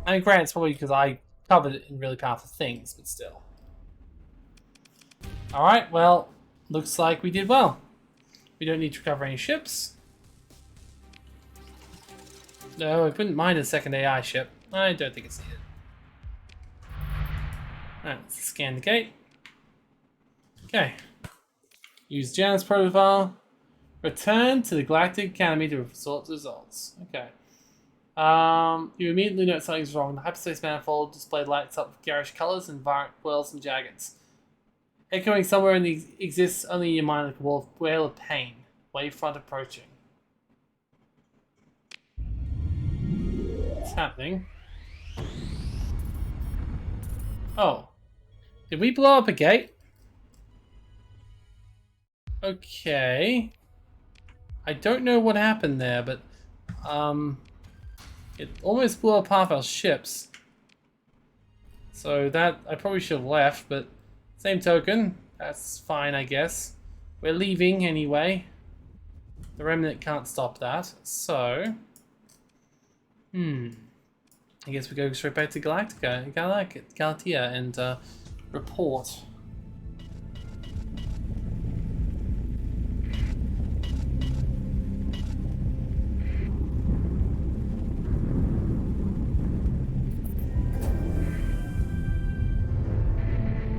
Speaker 1: I mean, granted, it's probably because I covered it in really powerful things, but still. Alright, well, looks like we did well. We don't need to recover any ships. No, I wouldn't mind a second AI ship. I don't think it's needed. Alright, let's scan the gate. Okay. Use Janus profile. Return to the Galactic Academy to sort results. Okay. You immediately note something's wrong. The hyperspace manifold display lights up with garish colors and violent whirls and jaggeds. Echoing somewhere in the exists only in your mind like a wail of pain. Wavefront approaching. What's happening? Oh. Did we blow up a gate? Okay. I don't know what happened there, but it almost blew up half our ships. So that I probably should have left, but same token, that's fine, I guess. We're leaving anyway. The Remnant can't stop that, so I guess we go straight back to Galatia and report.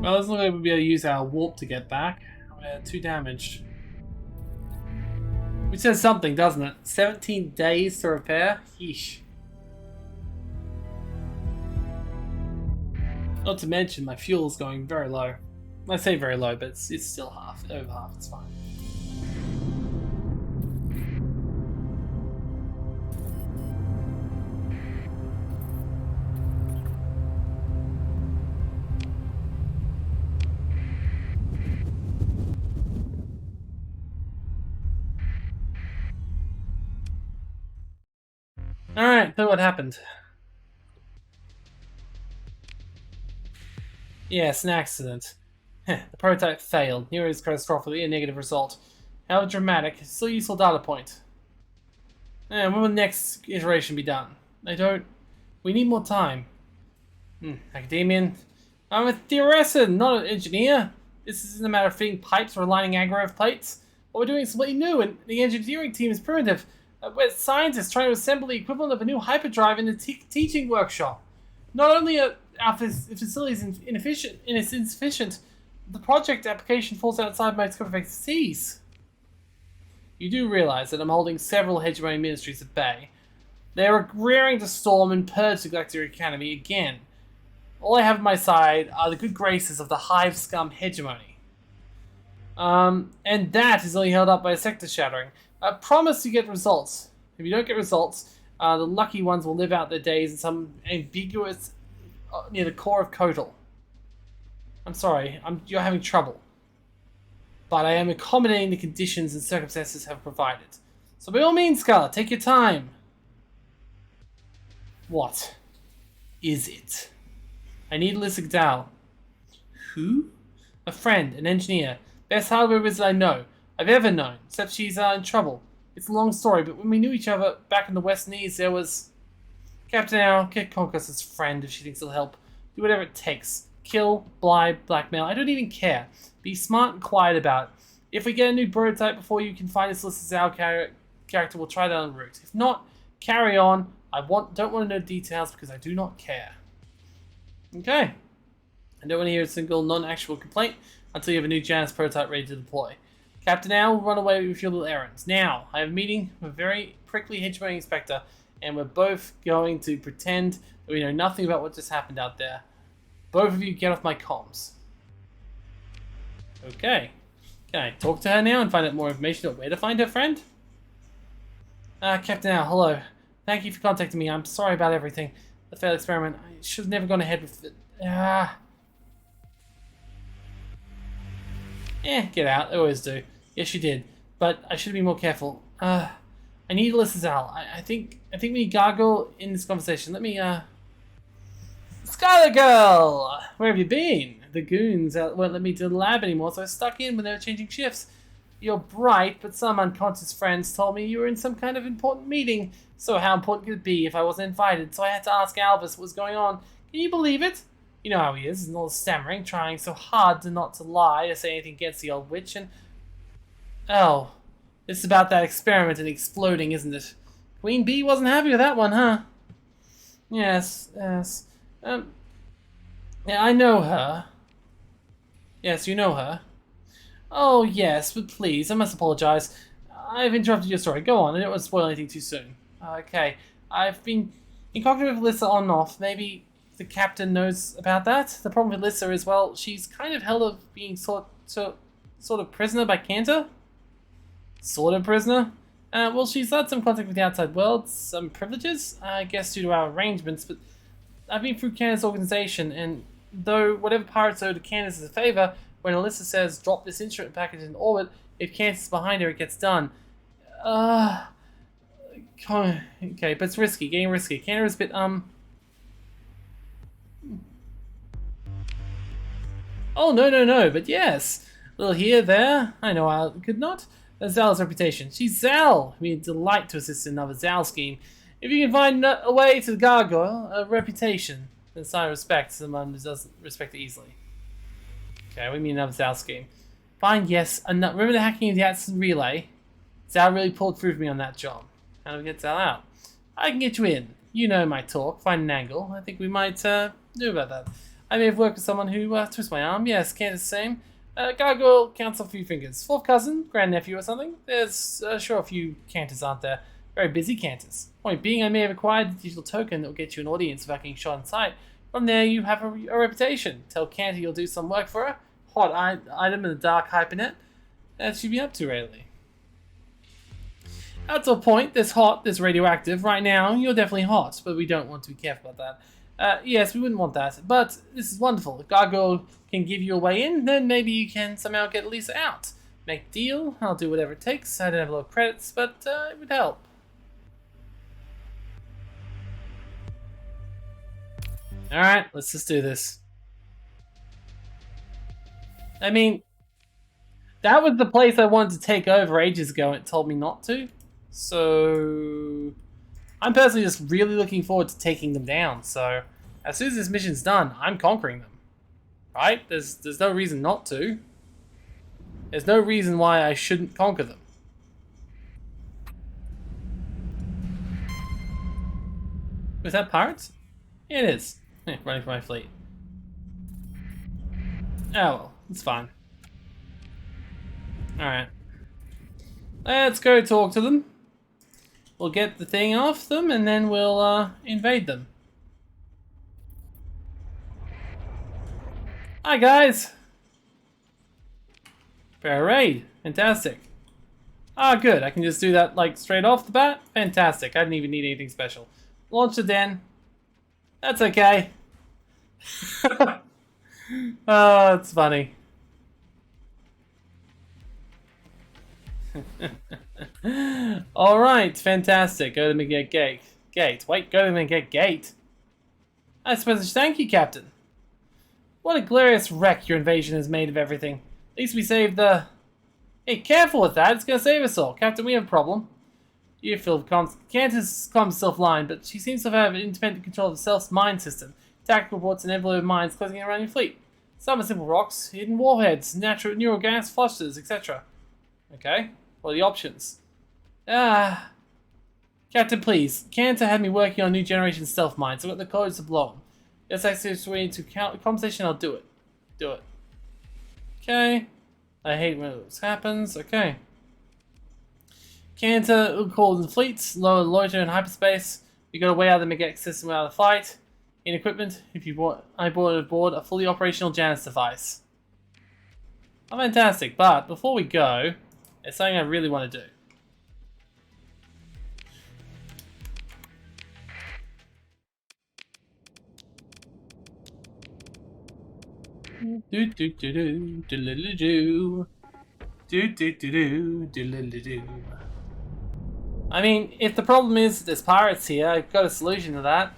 Speaker 1: Well, it doesn't look like we'll be able to use our warp to get back. We're too damaged. Which says something, doesn't it? 17 days to repair? Yeesh. Not to mention, my fuel's going very low. I say very low, but it's still over half, it's fine. Alright, so what happened? Yes, an accident. The prototype failed. Here is catastrophically a negative result. How dramatic. Still a useful data point. When will the next iteration be done? We need more time. Academian. I'm a theorist, not an engineer. This isn't a matter of fitting pipes or aligning aggro plates. What we're doing is completely new, and the engineering team is primitive. We're scientists trying to assemble the equivalent of a new hyperdrive in a teaching workshop. Not only are our facilities insufficient, the project application falls outside my scope of expertise. You do realize that I'm holding several hegemony ministries at bay. They are rearing to storm and purge the Galactic Academy again. All I have on my side are the good graces of the hive scum hegemony. And that is only held up by a sector shattering. I promise you get results. If you don't get results, the lucky ones will live out their days in some ambiguous near the core of Kotal. I'm sorry, you're having trouble. But I am accommodating the conditions and circumstances have provided. So by all means, Scarlet, take your time. What is it? I need Alyssa Gdal. Who? A friend, an engineer. Best hardware wizard I know. I've ever known, except she's in trouble. It's a long story, but when we knew each other back in the Western East, there was... Captain Al, get Conquest's friend if she thinks it'll help. Do whatever it takes. Kill, bribe, blackmail, I don't even care. Be smart and quiet about it. If we get a new prototype before you can find this list of character, we'll try that en route. If not, carry on. I don't want to know details because I do not care. Okay. I don't want to hear a single non-actual complaint until you have a new Janus prototype ready to deploy. Captain Al will run away with your little errands. Now, I have a meeting with a very prickly hegemony inspector, and we're both going to pretend that we know nothing about what just happened out there. Both of you get off my comms. Okay. Can I talk to her now and find out more information about where to find her friend? Captain Al, hello. Thank you for contacting me. I'm sorry about everything. The failed experiment. I should have never gone ahead with it. Get out. I always do. Yes, you did. But I should be more careful. I need Alyssa's Al. I think we need Gargle in this conversation. Let me, Skylar Girl! Where have you been? The goons won't let me to the lab anymore, so I stuck in when they were changing shifts. You're bright, but some unconscious friends told me you were in some kind of important meeting. So how important could it be if I wasn't invited? So I had to ask Alvis what was going on. Can you believe it? You know how he is, and all the stammering, trying so hard not to lie or say anything against the old witch, and... Oh, it's about that experiment and exploding, isn't it? Queen Bee wasn't happy with that one, huh? Yes, yes. Yeah, I know her. Yes, you know her. Oh, yes, but please, I must apologize. I've interrupted your story. Go on, I don't want to spoil anything too soon. Okay, I've been in contact with Lissa on and off. Maybe the captain knows about that? The problem with Lissa is, well, she's kind of held of being sort of prisoner by Cantor? Sort of prisoner? Well, she's had some contact with the outside world, some privileges, I guess due to our arrangements, but I've been through Candace's organization, and though whatever pirates owe to Candace is a favor, when Alyssa says drop this instrument package in orbit, if Candace is behind her, it gets done. Okay, but it's risky, getting risky. Candace is a bit, Oh, no, but yes. A little here, there. I know I could not. That's Zal's reputation. She's Zal. We delight to assist in another Zal scheme. If you can find a way to the gargoyle, a reputation, then sign respect to someone who doesn't respect it easily. Okay, we mean another Zal scheme. Fine, yes. Remember the hacking of the Atson relay? Zal really pulled through for me on that job. How do we get Zal out? I can get you in. You know my talk. Find an angle. I think we might do about that. I may have worked with someone who twists my arm. Yes, Candace the same. Gargoyle counts on a few fingers. Fourth cousin, grandnephew or something. There's sure a few Cantors, aren't there? Very busy Cantors. Point being, I may have acquired a digital token that will get you an audience without getting shot on sight. From there, you have a reputation. Tell Cantor you'll do some work for her. Hot item in the dark hypernet. That she'd be up to lately. Up to a point, this hot, this radioactive. Right now, you're definitely hot, but we don't want to be careful about that. Yes, we wouldn't want that, but this is wonderful. If Gargoyle can give you a way in, then maybe you can somehow get Lisa out. Make a deal, I'll do whatever it takes. I don't have a lot of credits, but it would help. Alright, let's just do this. I mean, that was the place I wanted to take over ages ago and it told me not to. So I'm personally just really looking forward to taking them down. So as soon as this mission's done, I'm conquering them. Right? There's no reason not to. There's no reason why I shouldn't conquer them. Was that pirates? Yeah, it is. Yeah, running for my fleet. Oh well, it's fine. Alright. Let's go talk to them. We'll get the thing off them and then we'll invade them. Hi guys! Fair raid. Fantastic. Ah, good. I can just do that like straight off the bat. Fantastic. I didn't even need anything special. Launch the den. That's okay. Oh, it's funny. Alright, fantastic. Go to the Mingate Gate. Wait, go to the Mingate Gate? I suppose it's thank you, Captain. What a glorious wreck your invasion has made of everything. At least we saved the... Hey, careful with that. It's gonna save us all. Captain, we have a problem. You feel Candace calms herself line, but she seems to have independent control of the self's mind system. Tactical reports and envelope of mines closing around your fleet. Some are simple rocks, hidden warheads, natural neural gas flushes, etc. Okay, what are the options? Captain, please. Cantor had me working on new generation stealth mines. I've got the codes to blow them. Yes, I see way to count the conversation. I'll do it. Do it. Okay. I hate when this happens. Okay. Cantor called in fleets, lower loiter in hyperspace. You got a way out of the Megex system without a fight. In equipment, I brought aboard a fully operational Janus device. Oh, fantastic, but before we go, there's something I really want to do. I mean, if the problem is there's pirates here, I've got a solution to that.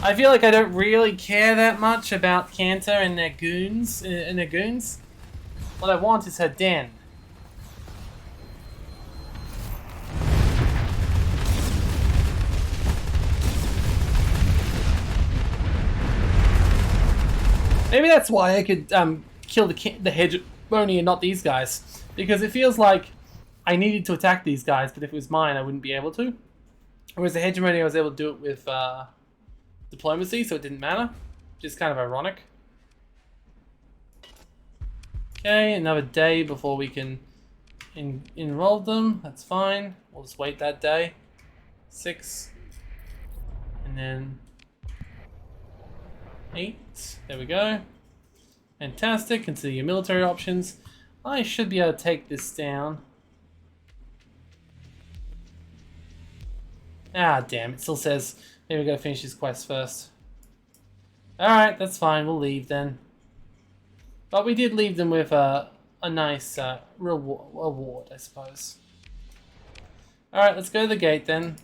Speaker 1: I feel like I don't really care that much about Cantor and their goons. What I want is her den. Maybe that's why I could kill the hegemony and not these guys. Because it feels like I needed to attack these guys, but if it was mine, I wouldn't be able to. Whereas the hegemony, I was able to do it with diplomacy, so it didn't matter. Just kind of ironic. Okay, another day before we can enroll them. That's fine. We'll just wait that day. 6. And then 8. There we go. Fantastic. Consider your military options. I should be able to take this down. Ah, damn. It still says maybe we gotta finish this quest first. Alright, that's fine. We'll leave then. But we did leave them with a nice reward, I suppose. Alright, let's go to the gate then.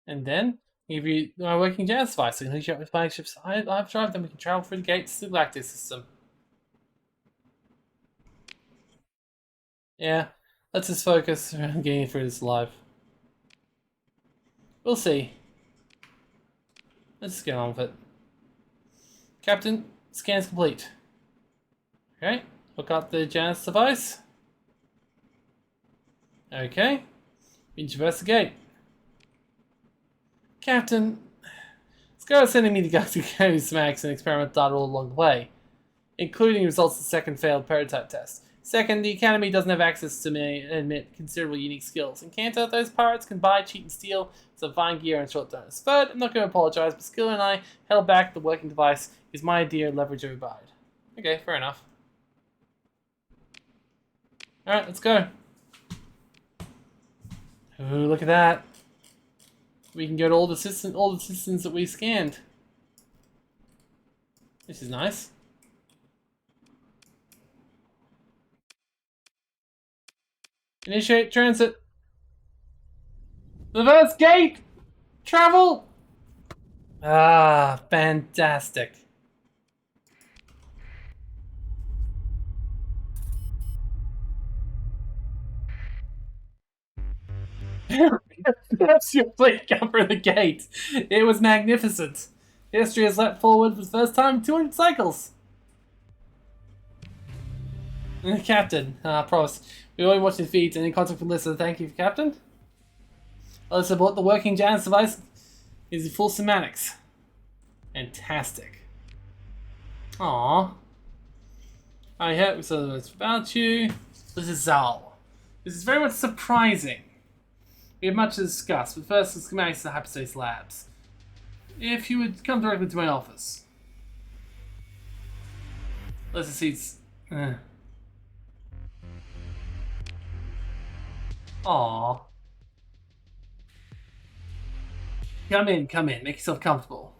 Speaker 1: And then, if you are a working jazz device, you can hook up with flagships. I've drive them, we can travel through the gates to the Galactic system. Yeah, let's just focus on getting through this alive. We'll see. Let's just get on with it. Captain, scan's complete. Okay, hook up the jazz device. Okay, we traverse the gate. Captain, Scar is sending me to Galaxy Smacks and experiment data all along the way, including results of the second failed prototype test. Second, the Academy doesn't have access to me and admit considerable unique skills. In Canto, those pirates can buy, cheat, and steal some fine gear on short notice. Third, I'm not going to apologize, but Skill and I held back the working device is my idea, leverage over bide. Okay, fair enough. Alright, let's go. Ooh, look at that. We can go to all the systems that we scanned. This is nice. Initiate transit. Reverse gate! Travel! Ah, fantastic. That's your plate cover the gate. It was magnificent. History has leapt forward for the first time in 200 cycles. Captain, promise. We only watch the feeds. Any contact with Alyssa? Thank you, Captain. Alyssa bought the working Janus device. Is full semantics. Fantastic. Aww. I heard so it's about you. This is Zal. This is very much surprising. We have much to discuss, but first the schematics of the hyperspace labs. If you would come directly to my office. Let's see. Aww. Come in. Make yourself comfortable.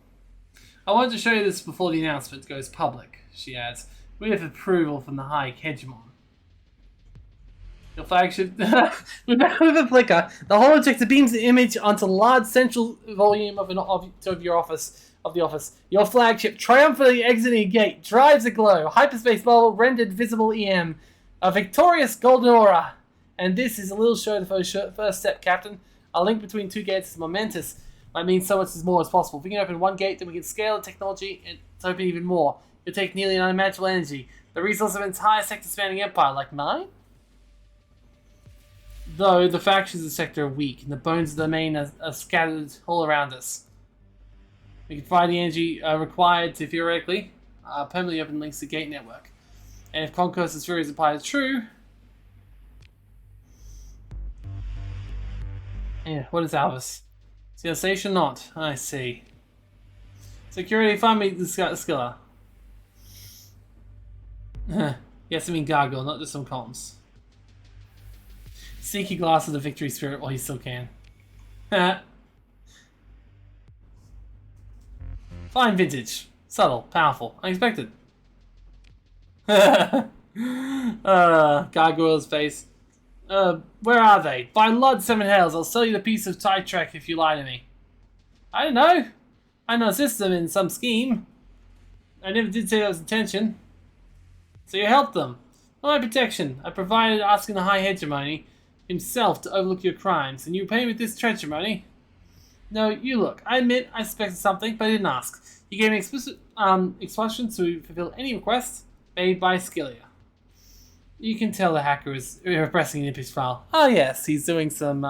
Speaker 1: I wanted to show you this before the announcement goes public, she adds, with approval from the High Hegemon. Your flagship, with a flicker, the holojector beams the image onto the large central volume of the office. Your flagship, triumphantly exiting a gate, drives aglow. Hyperspace bubble rendered visible EM. A victorious golden aura. And this is a little show of the first step, Captain. A link between two gates is momentous. That means so much more as possible. If we can open one gate, then we can scale the technology and open even more. It'll take nearly an unimaginable energy. The resource of an entire sector-spanning empire, like mine? Though the factions of the sector are weak, and the bones of the domain are scattered all around us. We can find the energy required to theoretically permanently open links to the gate network. And if Conquest's theories apply as true... Yeah, what is Alvis? Station not. I see. Security, find me the Skiller. Yes, I mean gargoyle, not just some comms. Sneaky glass of the victory spirit while you still can. Fine vintage. Subtle, powerful, unexpected. Gargoyle's face. Where are they? By Lud Seven Hells, I'll sell you the piece of tie track if you lie to me. I don't know. I know a system in some scheme. I never did say that was intention. So you helped them. For my protection, I provided asking the High Hegemony himself to overlook your crimes, and you pay me with this treasure money. No, you look. I admit I suspected something, but I didn't ask. He gave me explicit instructions to fulfill any request made by Skillia. You can tell the hacker is repressing an image file. Oh yes, he's doing some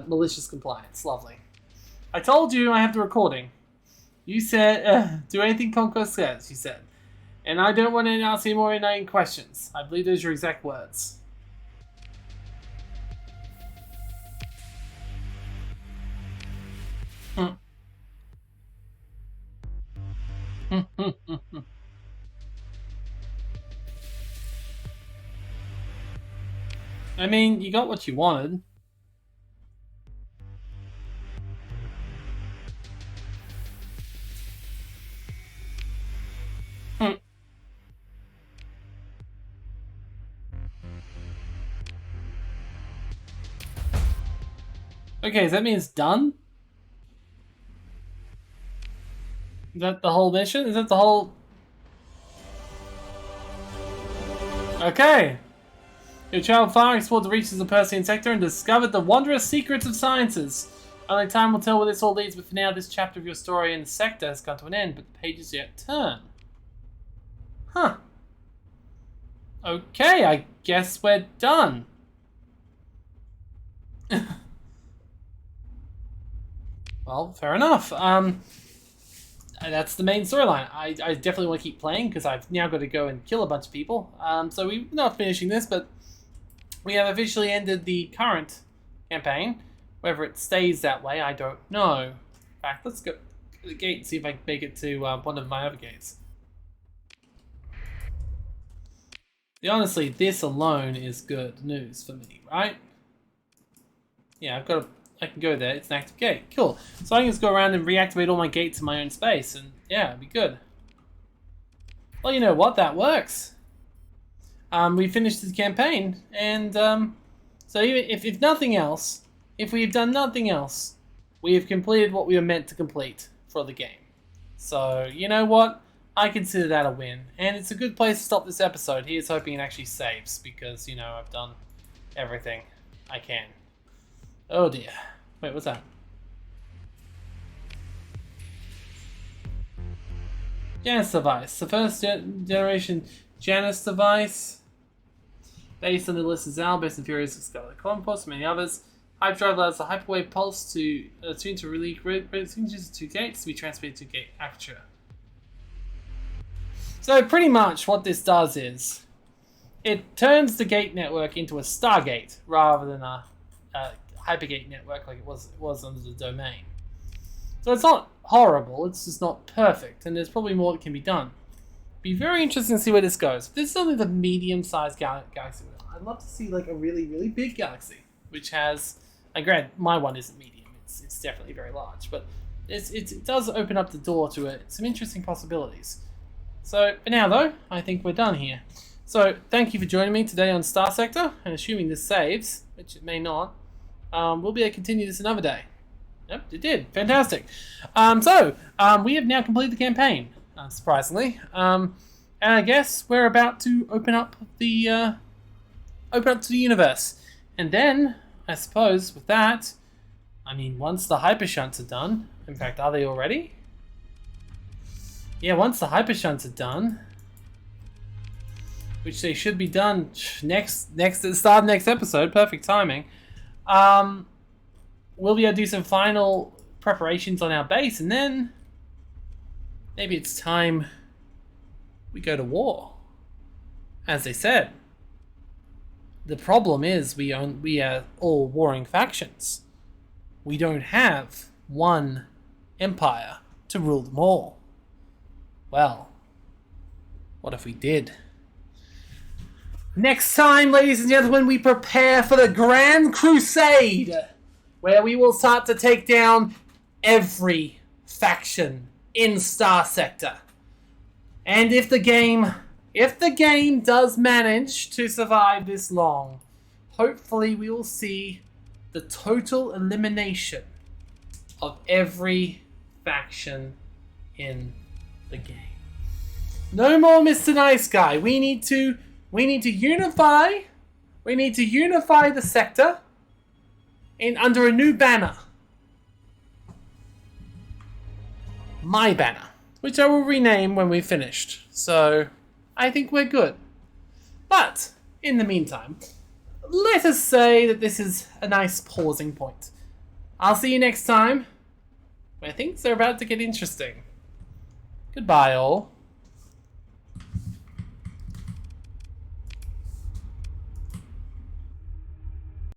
Speaker 1: malicious compliance. Lovely. I told you I have the recording. You said, do anything Conquest says, you said. And I don't want to ask any more inane questions. I believe those are your exact words. I mean, you got what you wanted. Okay, does that mean it's done? Is that the whole mission? Is that the whole... Okay. You traveled far, explored the reaches of the Persian sector, and discovered the wondrous secrets of sciences. Only time will tell where this all leads, but for now, this chapter of your story in the sector has come to an end, but the pages yet turn. Huh. Okay, I guess we're done. Well, fair enough. That's the main storyline. I definitely want to keep playing because I've now got to go and kill a bunch of people. So we're not finishing this, but we have officially ended the current campaign. Whether it stays that way, I don't know. In fact, let's go to the gate and see if I can make it to one of my other gates. Honestly, this alone is good news for me, right? Yeah, I can go there. It's an active gate. Cool. So I can just go around and reactivate all my gates in my own space, and yeah, it'd be good. Well, you know what? That works. We finished the campaign, and so even if nothing else, if we've done nothing else, we have completed what we were meant to complete for the game. So you know what? I consider that a win, and it's a good place to stop this episode. Here's hoping it actually saves, because you know I've done everything I can. Oh dear. Wait, what's that? Janus device. The first generation Janus device. Based on the list of Zal, based on Furious Scarlet Compost, and many others. Hyperdrive allows the hyperwave pulse to tune to release signatures to gates to be transmitted to gate aperture. So pretty much what this does is it turns the gate network into a Stargate rather than a Hypergate network like it was under the domain. So it's not horrible, it's just not perfect, and there's probably more that can be done. Be very interesting to see where this goes. If this is only the medium-sized galaxy, I'd love to see like a really, really big galaxy, which has, granted, my one isn't medium, it's definitely very large, but it does open up the door to some interesting possibilities. So for now though, I think we're done here. So thank you for joining me today on Starsector, and assuming this saves, which it may not, we'll be able to continue this another day. Yep, it did. Fantastic. We have now completed the campaign, surprisingly. And I guess we're about to open up to the universe. And then, I suppose, with that, I mean, once the hypershunts are done, in fact, are they already? Yeah, once the hypershunts are done, which they should be done next at the start of next episode, perfect timing. We'll be able to do some final preparations on our base, and then maybe it's time we go to war. As they said, the problem is we are all warring factions. We don't have one empire to rule them all. Well, what if we did? Next time, ladies and gentlemen, we prepare for the Grand Crusade, where we will start to take down every faction in Starsector. And if the game does manage to survive this long, hopefully we will see the total elimination of every faction in the game. No more Mr. Nice Guy. We need to unify the sector under a new banner. My banner, which I will rename when we've finished. So, I think we're good. But, in the meantime, let us say that this is a nice pausing point. I'll see you next time, where things are about to get interesting. Goodbye, all.